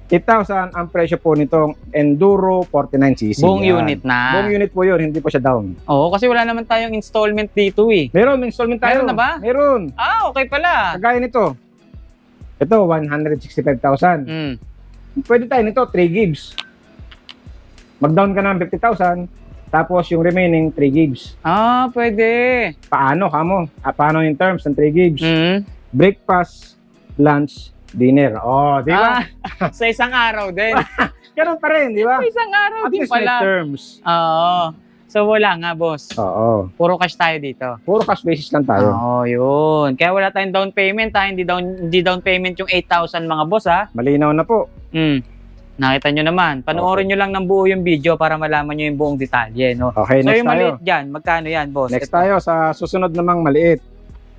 A: 8,000 ang presyo po nitong Enduro 49cc.
B: Buong
A: Yan.
B: unit na.
A: Buong unit po yun, hindi po siya down.
B: Oo, kasi wala naman tayong installment dito eh.
A: Meron, may installment tayo.
B: Meron na ba?
A: Meron.
B: Ah, okay pala.
A: Kagaya nito. Ito, 165,000.
B: Mm.
A: Pwede tayo nito, 3 gigs. Mag-down ka ng 50,000, tapos yung remaining 3 gigs.
B: Ah, pwede.
A: Paano kamo? Paano yung terms ng 3 gigs?
B: Mm.
A: Breakfast, lunch, dinner. Oh, di ba?
B: Ah, sa isang araw din.
A: Ganun pa rin, di ba?
B: Sa isang araw
A: At
B: din
A: least may
B: pala.
A: terms.
B: Oo. So wala nga, boss.
A: Oo.
B: Puro cash tayo dito.
A: Puro cash basis lang tayo.
B: Oo, yun. Kaya wala tayong down payment ha. Hindi down payment yung 8,000 mga boss ha.
A: Malinaw na po.
B: Nakita nyo naman. Panoorin nyo lang ng buo yung video para malaman nyo yung buong detalye. No?
A: Okay,
B: So
A: next
B: yung
A: tayo.
B: maliit dyan, magkano yan, boss?
A: Next tayo sa susunod namang maliit.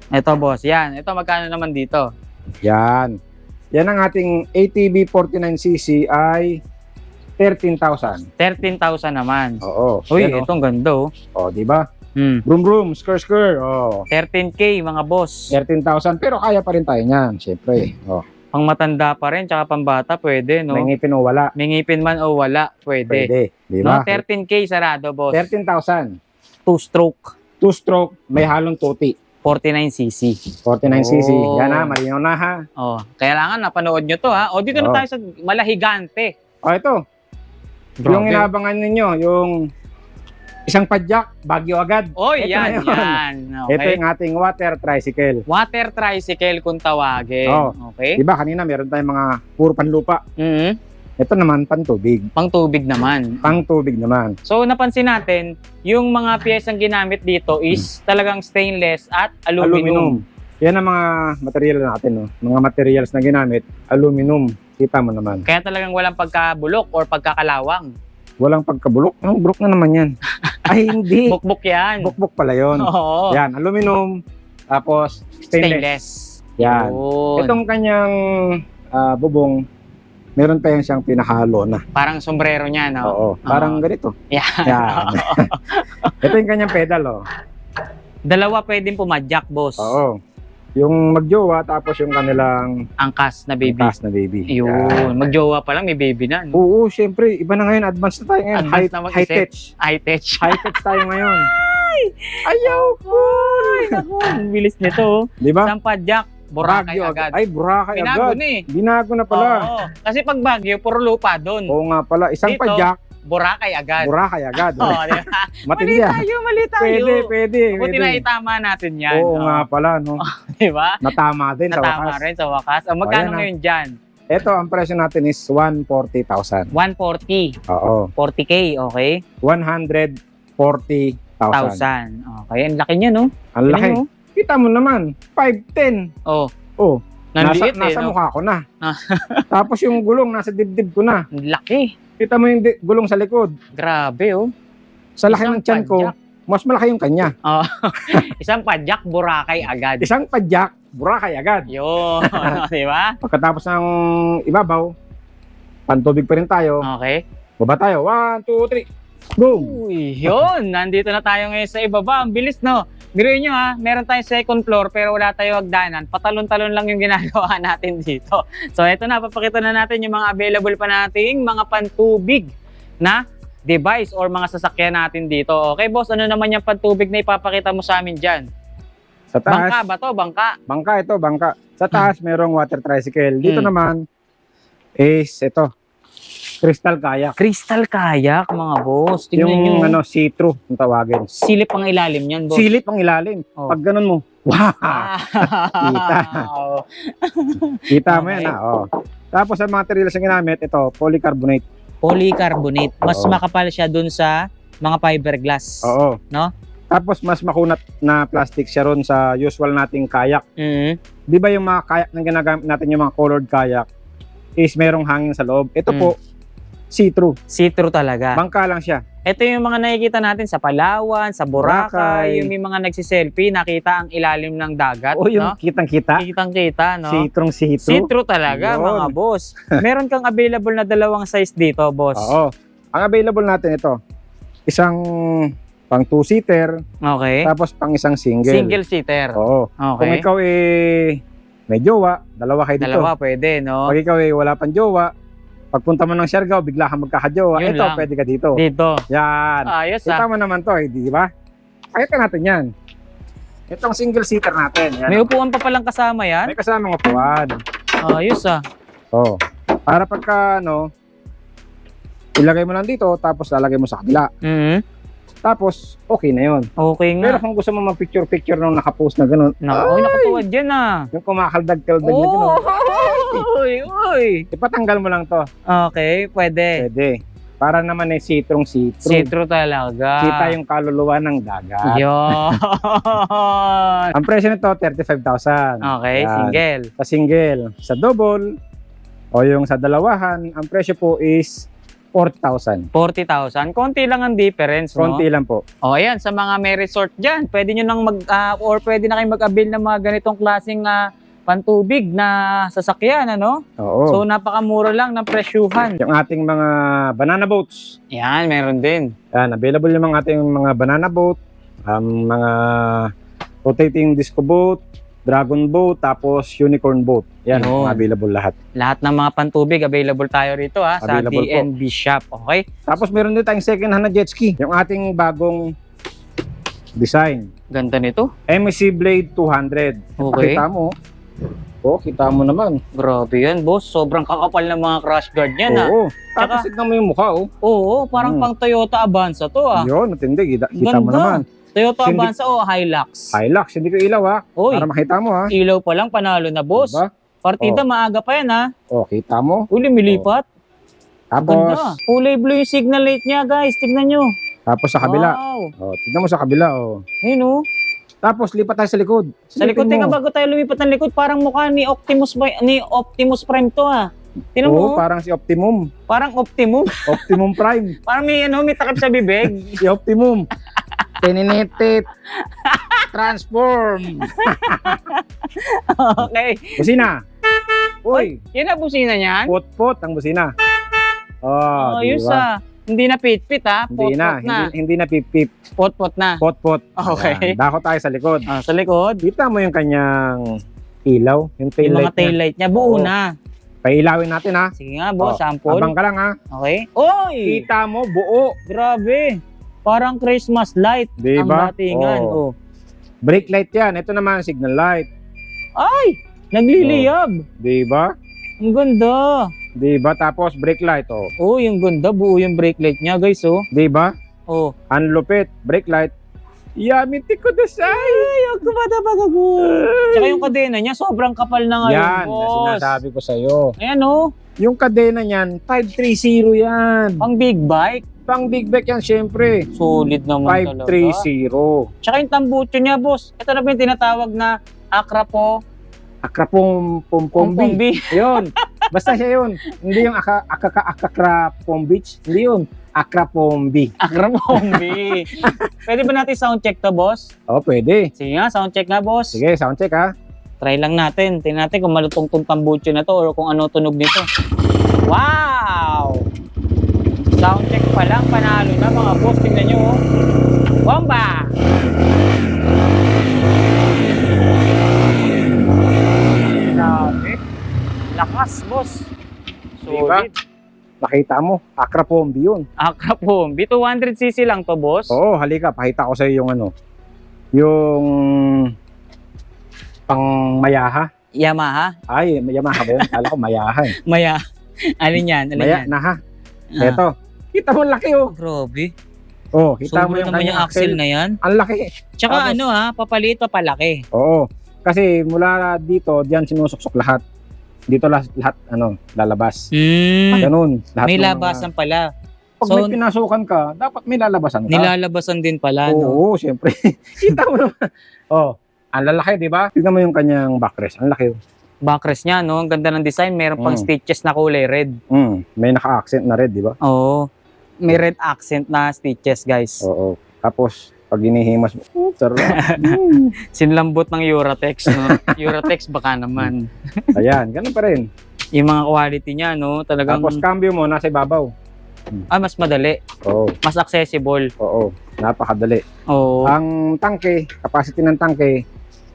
B: Ito, boss. Yan. Ito, magkano naman dito?
A: Yan. Yan ang ating ATV 49cc ay 13,000.
B: 13,000 naman.
A: Oo.
B: Uy,
A: Yan,
B: itong ganda oh.
A: oh, di ba?
B: Hmm.
A: Broom broom, skr. Oh.
B: 13K mga boss.
A: 13,000 pero kaya pa rin tayo niyan, syempre. Oh.
B: Pang matanda pa rin, tsaka pang bata, pwede, no?
A: May ngipin o wala.
B: May ngipin man o wala, pwede.
A: Pwede, di
B: No,
A: ba?
B: 13K sarado, boss.
A: 13,000.
B: 2-stroke.
A: 2-stroke, may halong tuti.
B: 49cc.
A: 49cc.
B: Oh.
A: Yan na, malinaw na ha.
B: Oh, kailangan napanood nyo to ha. O dito na
A: Oo.
B: tayo sa Malahigante.
A: Oh, ito. Yung inabangan ninyo, yung isang padyak, Baguio agad.
B: Oh,
A: Ito
B: yan,
A: na yun.
B: yan.
A: Ito
B: Okay.
A: yung ating water tricycle.
B: Water tricycle kung tawagin.
A: Oh.
B: Okay?
A: Di ba kanina meron tayong mga puro panlupa.
B: Mhm.
A: Ito naman pantubig.
B: Pang tubig naman.
A: Pangtubig naman.
B: So napansin natin, yung mga piyesang ginamit dito is talagang stainless at aluminum.
A: Yan ang mga material natin, no? Mga materials na ginamit, aluminum. Kita mo naman.
B: Kaya talagang walang pagkabulok or pagkakalawang.
A: Walang pagkabulok. Anong bulok na naman yan? Ay, hindi.
B: Bukbuk yan.
A: Bukbuk pala yon.
B: Oo.
A: Yan, aluminum. Tapos, stainless. Yan.
B: Yun.
A: Itong kanyang bubong, meron pa yan siyang pinakahalo na.
B: Parang sombrero niya, no?
A: Oo. Parang ganito.
B: Yan.
A: Yan. Ito yung kanyang pedal, oh.
B: Dalawa pwedeng pumadyak, boss.
A: Oo. Yung magjowa, tapos yung kanilang
B: Angkas na baby.
A: taas na baby. Yan.
B: Yun. Magjowa pa lang, may baby na. No?
A: Oo, syempre. Iba na ngayon. Advanced na tayo ngayon.
B: Advanced na mag-isip.
A: High-tech.
B: High-tech.
A: High-tech tayo ngayon.
B: Ayaw ko! Ay, naku. Ang bilis nito. oh.
A: Di ba?
B: Isang padyak, Boracay
A: Baguio
B: agad.
A: Ay, Boracay
B: Binago
A: agad.
B: na eh.
A: Binago na pala.
B: Oo. Kasi pag Baguio, puro lupa doon.
A: Oo nga pala. Isang
B: Dito,
A: padyak,
B: Boracay agad.
A: Boracay agad.
B: Oo, di ba?
A: Matindi
B: Mali
A: ah.
B: tayo, mali tayo.
A: Pwede.
B: Buti na itama natin yan.
A: Oo nga pala, no?
B: Di ba?
A: Natama din sa
B: Natama
A: wakas.
B: rin sa wakas. O, magkano
A: Ayan na.
B: ngayon dyan?
A: Ito, ang presyo natin is 140,000.
B: 140.
A: Oo.
B: 40K, okay?
A: 140,000.
B: 1,000. Okay, ang laki niya, no?
A: Ang laki.
B: Galing, oh.
A: Kita mo naman, 5'10".
B: Oh,
A: Oh,
B: nanliit
A: nasa
B: no?
A: mukha ko na.
B: Ah.
A: Tapos yung gulong, nasa dibdib ko na.
B: Ang laki.
A: Kita mo yung gulong sa likod.
B: Grabe, oh.
A: Sa laki
B: Isang
A: ng tiyan ko,
B: padyak.
A: mas malaki yung kanya.
B: Oh. Isang padyak, Boracay agad.
A: Isang padyak, Boracay agad.
B: Yun, di ba?
A: Pagkatapos ng ibabaw, pantubig pa rin tayo.
B: Okay.
A: Baba tayo. 1, 2, 3. Boom!
B: Uy, yun. Nandito na tayo ngayon sa ibaba. Ang bilis, no? Biruin nyo ha, meron tayong second floor pero wala tayong hagdanan. Patalon-talon lang yung ginagawa natin dito. So ito na, papakita na natin yung mga available pa nating mga pantubig na device or mga sasakyan natin dito. Okay boss, ano naman yung pantubig na ipapakita mo sa amin dyan?
A: Sa taas,
B: Bangka ba to? Bangka?
A: bangka ito, bangka. Sa taas, merong water tricycle. Dito naman is ito, crystal kayak.
B: Crystal kayak mga boss. Tingnan
A: Yung
B: nyo.
A: see-through, yung tawagin.
B: Silip ang ilalim yan boss.
A: Silip ang ilalim.
B: Oh.
A: Pag ganun mo, wow! Kita.
B: Wow.
A: Kita mo
B: Okay.
A: yan, oh. Tapos ang materials na ginamit, ito, polycarbonate.
B: Polycarbonate. Mas
A: Oo.
B: makapal siya dun sa mga fiberglass.
A: Oo.
B: No?
A: Tapos mas makunat na plastic siya ron sa usual nating kayak.
B: Mhm.
A: Di ba yung mga kayak na ginagamit natin, yung mga colored kayak, is merong hangin sa loob. Ito po, see-through.
B: See-through talaga.
A: Bangka lang siya.
B: Ito yung mga nakikita natin sa Palawan, sa Boracay,
A: Boracay.
B: yung may mga nagsiselfie, nakita ang ilalim ng dagat,
A: O yung
B: no?
A: kitang-kita.
B: Kitang-kita, no?
A: See-through.
B: See-through talaga,
A: Yun.
B: mga boss. Meron kang available na dalawang size dito, boss.
A: Oo. Ang available natin ito, isang pang 2-seater,
B: Okay.
A: tapos pang isang single.
B: Single seater.
A: Oo. Kung
B: Okay.
A: ikaw may jowa, dalawa kayo dito.
B: Dalawa pwede, no?
A: Pag ikaw wala pang jowa, pagpunta mo ng Siargao, bigla kang magkakajowa.
B: Yun
A: Ito,
B: lang.
A: pwede ka dito.
B: Dito.
A: Yan.
B: Ayos
A: Kita
B: ah.
A: mo naman to, di ba? Pakita natin yan. Itong single seater natin. Yan.
B: May upuan pa palang kasama yan?
A: May kasamang upuan.
B: Ayos ah.
A: Oh. Para pagka ilagay mo lang dito, tapos lalagay mo sa kabila.
B: Mhm.
A: Tapos, okay na yun.
B: Okay
A: Pero
B: nga.
A: kung gusto mo mag-picture nung nakapost na gano'n,
B: Nakatuwad yan ah.
A: yung kumakaldag-kaldag na gano'n,
B: Uy.
A: ipatanggal mo lang to.
B: Okay, pwede.
A: Pwede. Para naman sitrong.
B: See-through talaga.
A: Kita yung kaluluwa ng dagat.
B: Yun.
A: Ang presyo nito, 35,000.
B: Okay,
A: Yan.
B: single.
A: Sa single. Sa double, o yung sa dalawahan, ang presyo po is 40,000.
B: 40,000. Konti lang ang difference, no?
A: Konti lang po.
B: O, ayan, sa mga may resort dyan, pwede nyo nang or pwede na kayo mag-avail ng mga ganitong klaseng pantubig na sasakyan, ano?
A: Oo.
B: So, napakamura lang ng presyuhan.
A: Yung ating mga banana boats.
B: Yan, meron din.
A: Yan, available yung mga ating mga banana boat, mga rotating disco boat, dragon boat, tapos unicorn boat. Yan,
B: Yun.
A: available lahat.
B: Lahat ng mga pantubig, available tayo rito sa
A: Available po.
B: DNB Shop. Okay?
A: Tapos meron din tayong second hand na jet ski. Yung ating bagong design.
B: Ganda nito.
A: MSC Blade 200.
B: Okay.
A: Kita mo. Oh, kita mo naman.
B: Grabe yan, boss. Sobrang kakapal ng mga crash guard yan,
A: Oo. Tapos tignan mo yung mukha, oh.
B: Oo, parang pang Toyota Avanza to,
A: Yun, matindi. Kita mo
B: Ganda.
A: naman.
B: Toyota
A: Hindi-
B: Avanza o Hilux?
A: Hilux, hindi ko ilaw, ha.
B: Uy,
A: Para makita mo, ha.
B: ilaw pa lang, panalo na, boss.
A: Diba?
B: Partida, maaga pa yan, ha?
A: Oh, kita mo.
B: Uli, milipat.
A: Tapos,
B: Ganda. Kulay blue yung signal light niya, guys. Tignan nyo.
A: tapos sa kabila.
B: Wow.
A: Oh, tignan mo sa kabila, oh.
B: Ayun, oh.
A: Tapos lipat tayo sa likod.
B: Sa likod,
A: Silipin
B: teka,
A: mo.
B: bago tayo lumipat ng likod, parang mukha ni Optimus Prime to, ha? Tignan
A: Oo,
B: mo,
A: parang si Optimum.
B: parang Optimum.
A: Optimum Prime.
B: Parang may takip sa bibig.
A: Si Optimum. Tininitit. Transform.
B: Okay.
A: Busina. Uy,
B: Yan ang busina niyan.
A: pot-pot ang busina. Oh,
B: Ayos,
A: diba?
B: Hindi na pit-pit, ha?
A: Hindi na,
B: Pot-pot na.
A: hindi na pip-pip.
B: Pot-pot na.
A: Pot-pot.
B: Okay.
A: Yan. Dako tayo sa likod.
B: Sa likod,
A: Kita mo yung kanyang ilaw, yung tail
B: yung mga
A: light niya.
B: taillight niya, buo
A: Oo.
B: na.
A: Pailawin natin, ha.
B: Sige nga, boss,
A: Oh,
B: sample.
A: Abang ka lang, ha.
B: Okay. Oy!
A: Kita mo, buo.
B: Grabe. Parang Christmas light
A: Diba?
B: ang datingan.
A: Oo.
B: Oh.
A: Brake light yan. Ito naman, signal light.
B: Ay! Nagliliyab.
A: Diba?
B: Ang ganda.
A: Diba? Tapos brake light, oh.
B: Oh, yung ganda. Buo yung brake light niya, guys, oh.
A: Diba?
B: Oh.
A: Ang lupit, brake light. Yamiti ko desay.
B: Ay, ang kumada pa ako. Tsaka yung kadena niya, sobrang kapal na ngayon,
A: Yan, na
B: boss.
A: sinasabi ko sa'yo.
B: Ayan, oh.
A: Yung kadena niyan, 530 yan.
B: Pang big bike.
A: Pang big bike yan, syempre.
B: Solid naman talaga.
A: 530.
B: Tsaka yung tambucho niya, boss. Ito na ba yung tinatawag na Akrapo
A: Akrapong Pompombi.
B: Pombi.
A: Yun. Basta siya yun. Hindi yung Akrapom Beach. Hindi yun. Akrapombi.
B: Akrapombi. Pwede ba natin sound check to, boss?
A: Oh, pwede.
B: Sige nga, sound check nga, boss.
A: Sige, sound check, ha.
B: Try lang natin. Tingnan natin kung malutong tong tambucho na to or kung ano tunog nito. Wow! Sound check pa lang, panalo na mga boss. Tingnan nyo, oh. Bomba! Grabe. Lakas, boss.
A: Diba?
B: Solid.
A: Nakita mo, Akrapombi yun.
B: Akrapombi. 200cc lang to, boss.
A: Oo, halika, pakita ko sa'yo yung ano. Yung pang Mayaha.
B: Yamaha.
A: Ay, Yamaha ba yun? Kala ko Mayaha eh.
B: Maya. Alin yan? Alin
A: Maya
B: yan?
A: na ha.
B: Ah.
A: Eto. Kita mo ang laki, oh.
B: Grabe.
A: Oh, kita mo
B: Sobra
A: yung
B: naman yung
A: kanyang
B: axle na yan.
A: Ang laki.
B: Tsaka
A: Tapos-
B: ano papaliit papalaki.
A: Oo. Kasi mula dito, diyan sinusuksok lahat. Dito lahat lalabas. Ganun. Lahat
B: May
A: ng mga-
B: labasan pala.
A: Pag
B: So,
A: may pinasukan ka, dapat may lalabasan ka.
B: Nilalabasan din pala, no?
A: Oo, siyempre. Kita mo naman. Oh, ang lalaki, di ba? Tignan mo yung kanyang backrest. Ang laki.
B: Backrest niya, no? Ang ganda ng design. Meron pang
A: Mm.
B: stitches na kulay red.
A: May naka-accent na red, di ba?
B: Oo. May red accent na stitches, guys.
A: Oo. Tapos, pag hinihimas mo, sarap.
B: Sinlambot ng Euratex, no? Euratex baka naman.
A: Ayan, ganun pa rin.
B: Yung mga quality niya, no? Talagang
A: Tapos, cambio mo, nasa ibabaw.
B: Mas madali.
A: Oo.
B: Mas accessible.
A: Oo. Napakadali.
B: Oo.
A: Ang tangke, capacity ng tangke,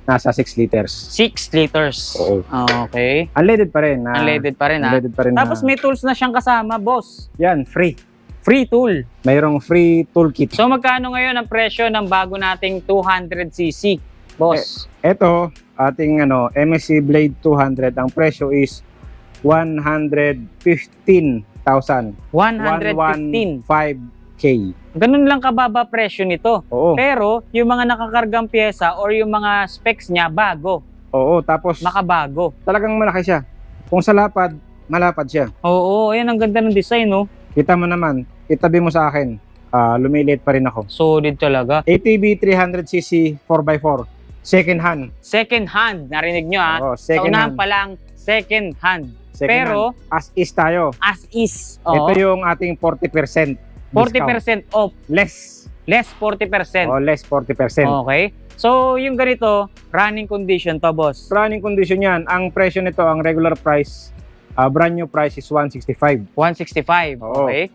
A: nasa 6 liters.
B: 6 liters.
A: Oo.
B: Okay.
A: Unleaded pa rin.
B: Unleaded pa rin, ha?
A: Unleaded pa rin.
B: Tapos may tools na siyang kasama, boss.
A: Yan, free.
B: Free tool.
A: Mayroong free toolkit.
B: So magkano ngayon ang presyo ng bago nating 200cc, boss?
A: Ito, ating MSC Blade 200, ang presyo is 115,000.
B: 115.
A: 115K.
B: Ganun lang kababa presyo nito.
A: Oo.
B: Pero yung mga nakakargang pyesa or yung mga specs niya bago,
A: Oo, tapos
B: makabago.
A: talagang malaki siya. Kung sa lapad, malapad siya.
B: Oo, ayan ang ganda ng design, no?
A: Kita mo naman, itabi mo sa akin, lumiliit pa rin ako.
B: Solid talaga.
A: ATV 300cc 4x4, second hand.
B: Second hand, narinig nyo, ha?
A: Oo,
B: Sa
A: second
B: unahan
A: hand.
B: pa lang, second hand.
A: Second
B: Pero,
A: hand. As is tayo.
B: as is,
A: Ito yung ating 40%
B: 40% off,
A: less.
B: less 40%.
A: O less 40%.
B: Okay? So, yung ganito, running condition to, boss.
A: Running condition yan. Ang presyo nito, ang regular price, brand new price is 165.
B: 165,
A: Oo.
B: okay?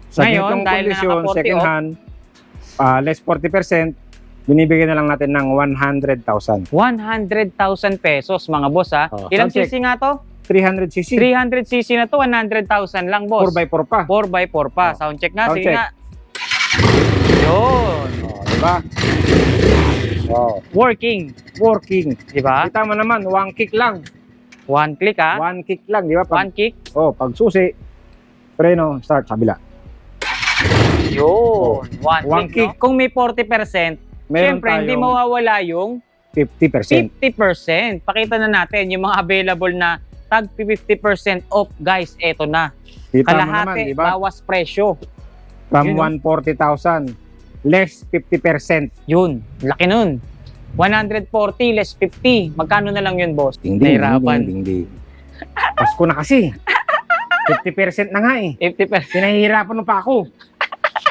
A: Sa
B: Ngayon,
A: ganitong
B: dahil
A: kondisyon,
B: naka-40
A: second
B: off,
A: hand, less 40%, binibigyan na lang natin ng 100,000.
B: 100,000 pesos, mga boss, ha?
A: Oh,
B: Ilang
A: sound check.
B: cc nga to?
A: 300cc.
B: 300cc na to, 100,000 lang, boss.
A: 4x4 pa.
B: 4x4 pa.
A: Oh.
B: Sound check nga,
A: Sound
B: sige
A: check.
B: nga. Yun.
A: Diba?
B: Working,
A: Working.
B: di ba?
A: Kita mo naman, one kick lang.
B: One click, ha?
A: One kick lang, di ba?
B: One kick.
A: Pag susi, preno, start, kabila.
B: Yun. One,
A: One
B: click, no? Kung may 40%,
A: Meron
B: syempre, hindi
A: tayong
B: mawawala yung
A: 50%.
B: 50%. Pakita na natin yung mga available na tag 50% off, guys. Eto na.
A: Kita mo naman,
B: Kalahati,
A: di ba?
B: bawas presyo.
A: From
B: Yun,
A: 140,000, less 50%.
B: Yun. Laki nun. 140 less 50. Magkano na lang yun, boss?
A: Ding, ding,
B: Nahirapan.
A: ding, ding, ding. Pasko na kasi. 50% na nga eh.
B: 50%.
A: Pinahihirapan mo pa ako.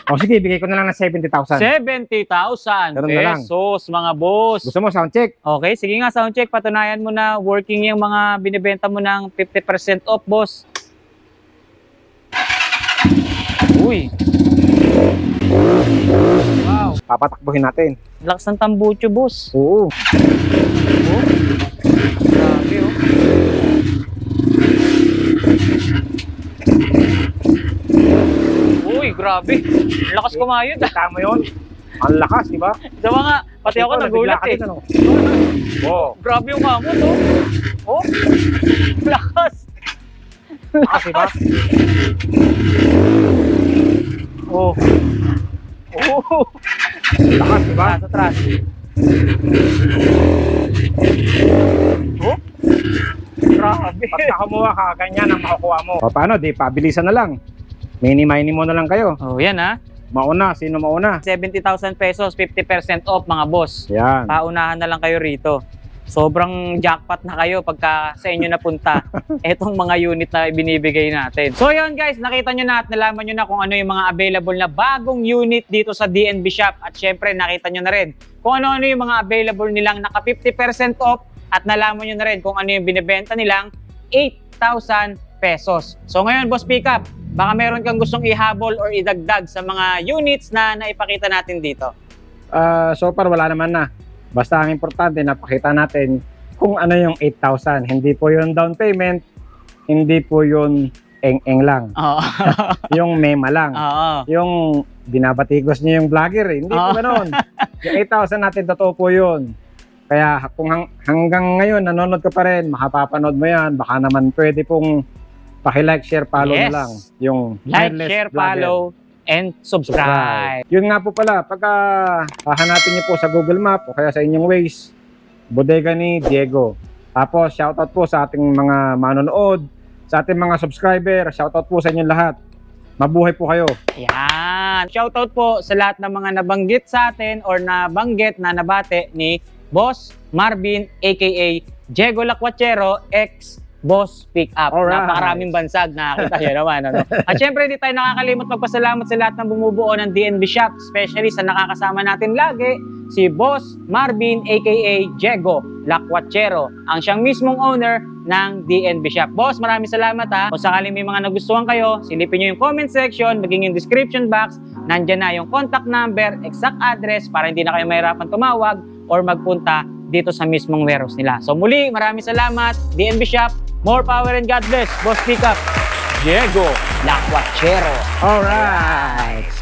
A: O sige, bigay ko na lang ng 70,000.
B: 70,000
A: Ganun na lang.
B: pesos, mga boss.
A: Gusto mo sound check?
B: Okay, sige nga, sound check. Patunayan mo na working yung mga binibenta mo ng 50% off, boss. Uy. Wow.
A: Papatakbuhin natin.
B: Lakas ng tambucho, boss.
A: Oo.
B: Oh. Grabe, oh. Uy, grabe. Lakas kumayod, ah.
A: Kita mo yun? Ang lakas, di ba?
B: Diba nga, pati ako nagulat, eh.
A: Oo.
B: Grabe yung kamot, oh. Oh. Lakas.
A: Lakas, di ba?
B: Oh. Oh.
A: Lakas, di ba?
B: Atras. Oh. Grabe.
A: Pag nakamuha ka, ganyan ang makukuha mo. O paano, di pabilisan na lang. Mini-mini mo na lang kayo.
B: Oh, yan, ha.
A: Mauna, sino mauna?
B: 70,000 pesos, 50% off, mga boss.
A: Yan.
B: Paunahan na lang kayo rito. Sobrang jackpot na kayo pagka sa inyo napunta etong mga unit na binibigay natin. So yun guys, nakita nyo na at nalaman nyo na kung ano yung mga available na bagong unit dito sa DNB Shop. At syempre nakita nyo na rin kung ano-ano yung mga available nilang naka 50% off at nalaman nyo na rin kung ano yung binibenta nilang 8,000 pesos. So ngayon, Boss Pickup, baka meron kang gustong ihabol or idagdag sa mga units na naipakita natin dito.
A: So far, wala naman na. Basta ang importante, napakita natin kung ano yung 8,000. Hindi po yung down payment, hindi po yung eng-eng lang.
B: Oo.
A: Yung mema lang.
B: Oo.
A: Yung binabatikos niyo yung vlogger eh. Hindi po ganoon. Yung 8,000 natin, totoo po yun. Kaya kung hanggang ngayon nanonood ka pa rin, makapapanood mo yan, baka naman pwede pong paki-like, share, follow
B: Yes.
A: na lang. Yung
B: Like,
A: Hairless
B: share,
A: Vlogger.
B: follow, and subscribe.
A: Yun nga po pala, pagka hahanapin niyo po sa Google Map o kaya sa inyong Waze, Bodega ni Diego. Tapos shoutout po sa ating mga manonood, sa ating mga subscriber, shoutout po sa inyong lahat. Mabuhay po kayo.
B: Yan. Shoutout po sa lahat ng mga nabanggit sa atin or nabanggit na nabate ni Boss Marvin aka Diego Lacuachero ex Boss Pick Up.
A: Alright.
B: Napakaraming bansag, nakakita nyo naman. Ano? At syempre, hindi tayo nakakalimot magpasalamat sa lahat ng bumubuo ng DNB Shop, especially sa nakakasama natin lagi, si Boss Marvin aka Jego Lakwachero, ang siyang mismong owner ng DNB Shop. Boss, maraming salamat ha. Kung sakaling may mga nagustuhan kayo, silipin nyo yung comment section, maging yung description box, nandyan na yung contact number, exact address para hindi na kayo mahirapan tumawag or magpunta dito sa mismong warehouse nila. So muli, maraming salamat. DNB Shop, more power and God bless. Boss Pick Up, Jego Lakwachero.
A: Alright.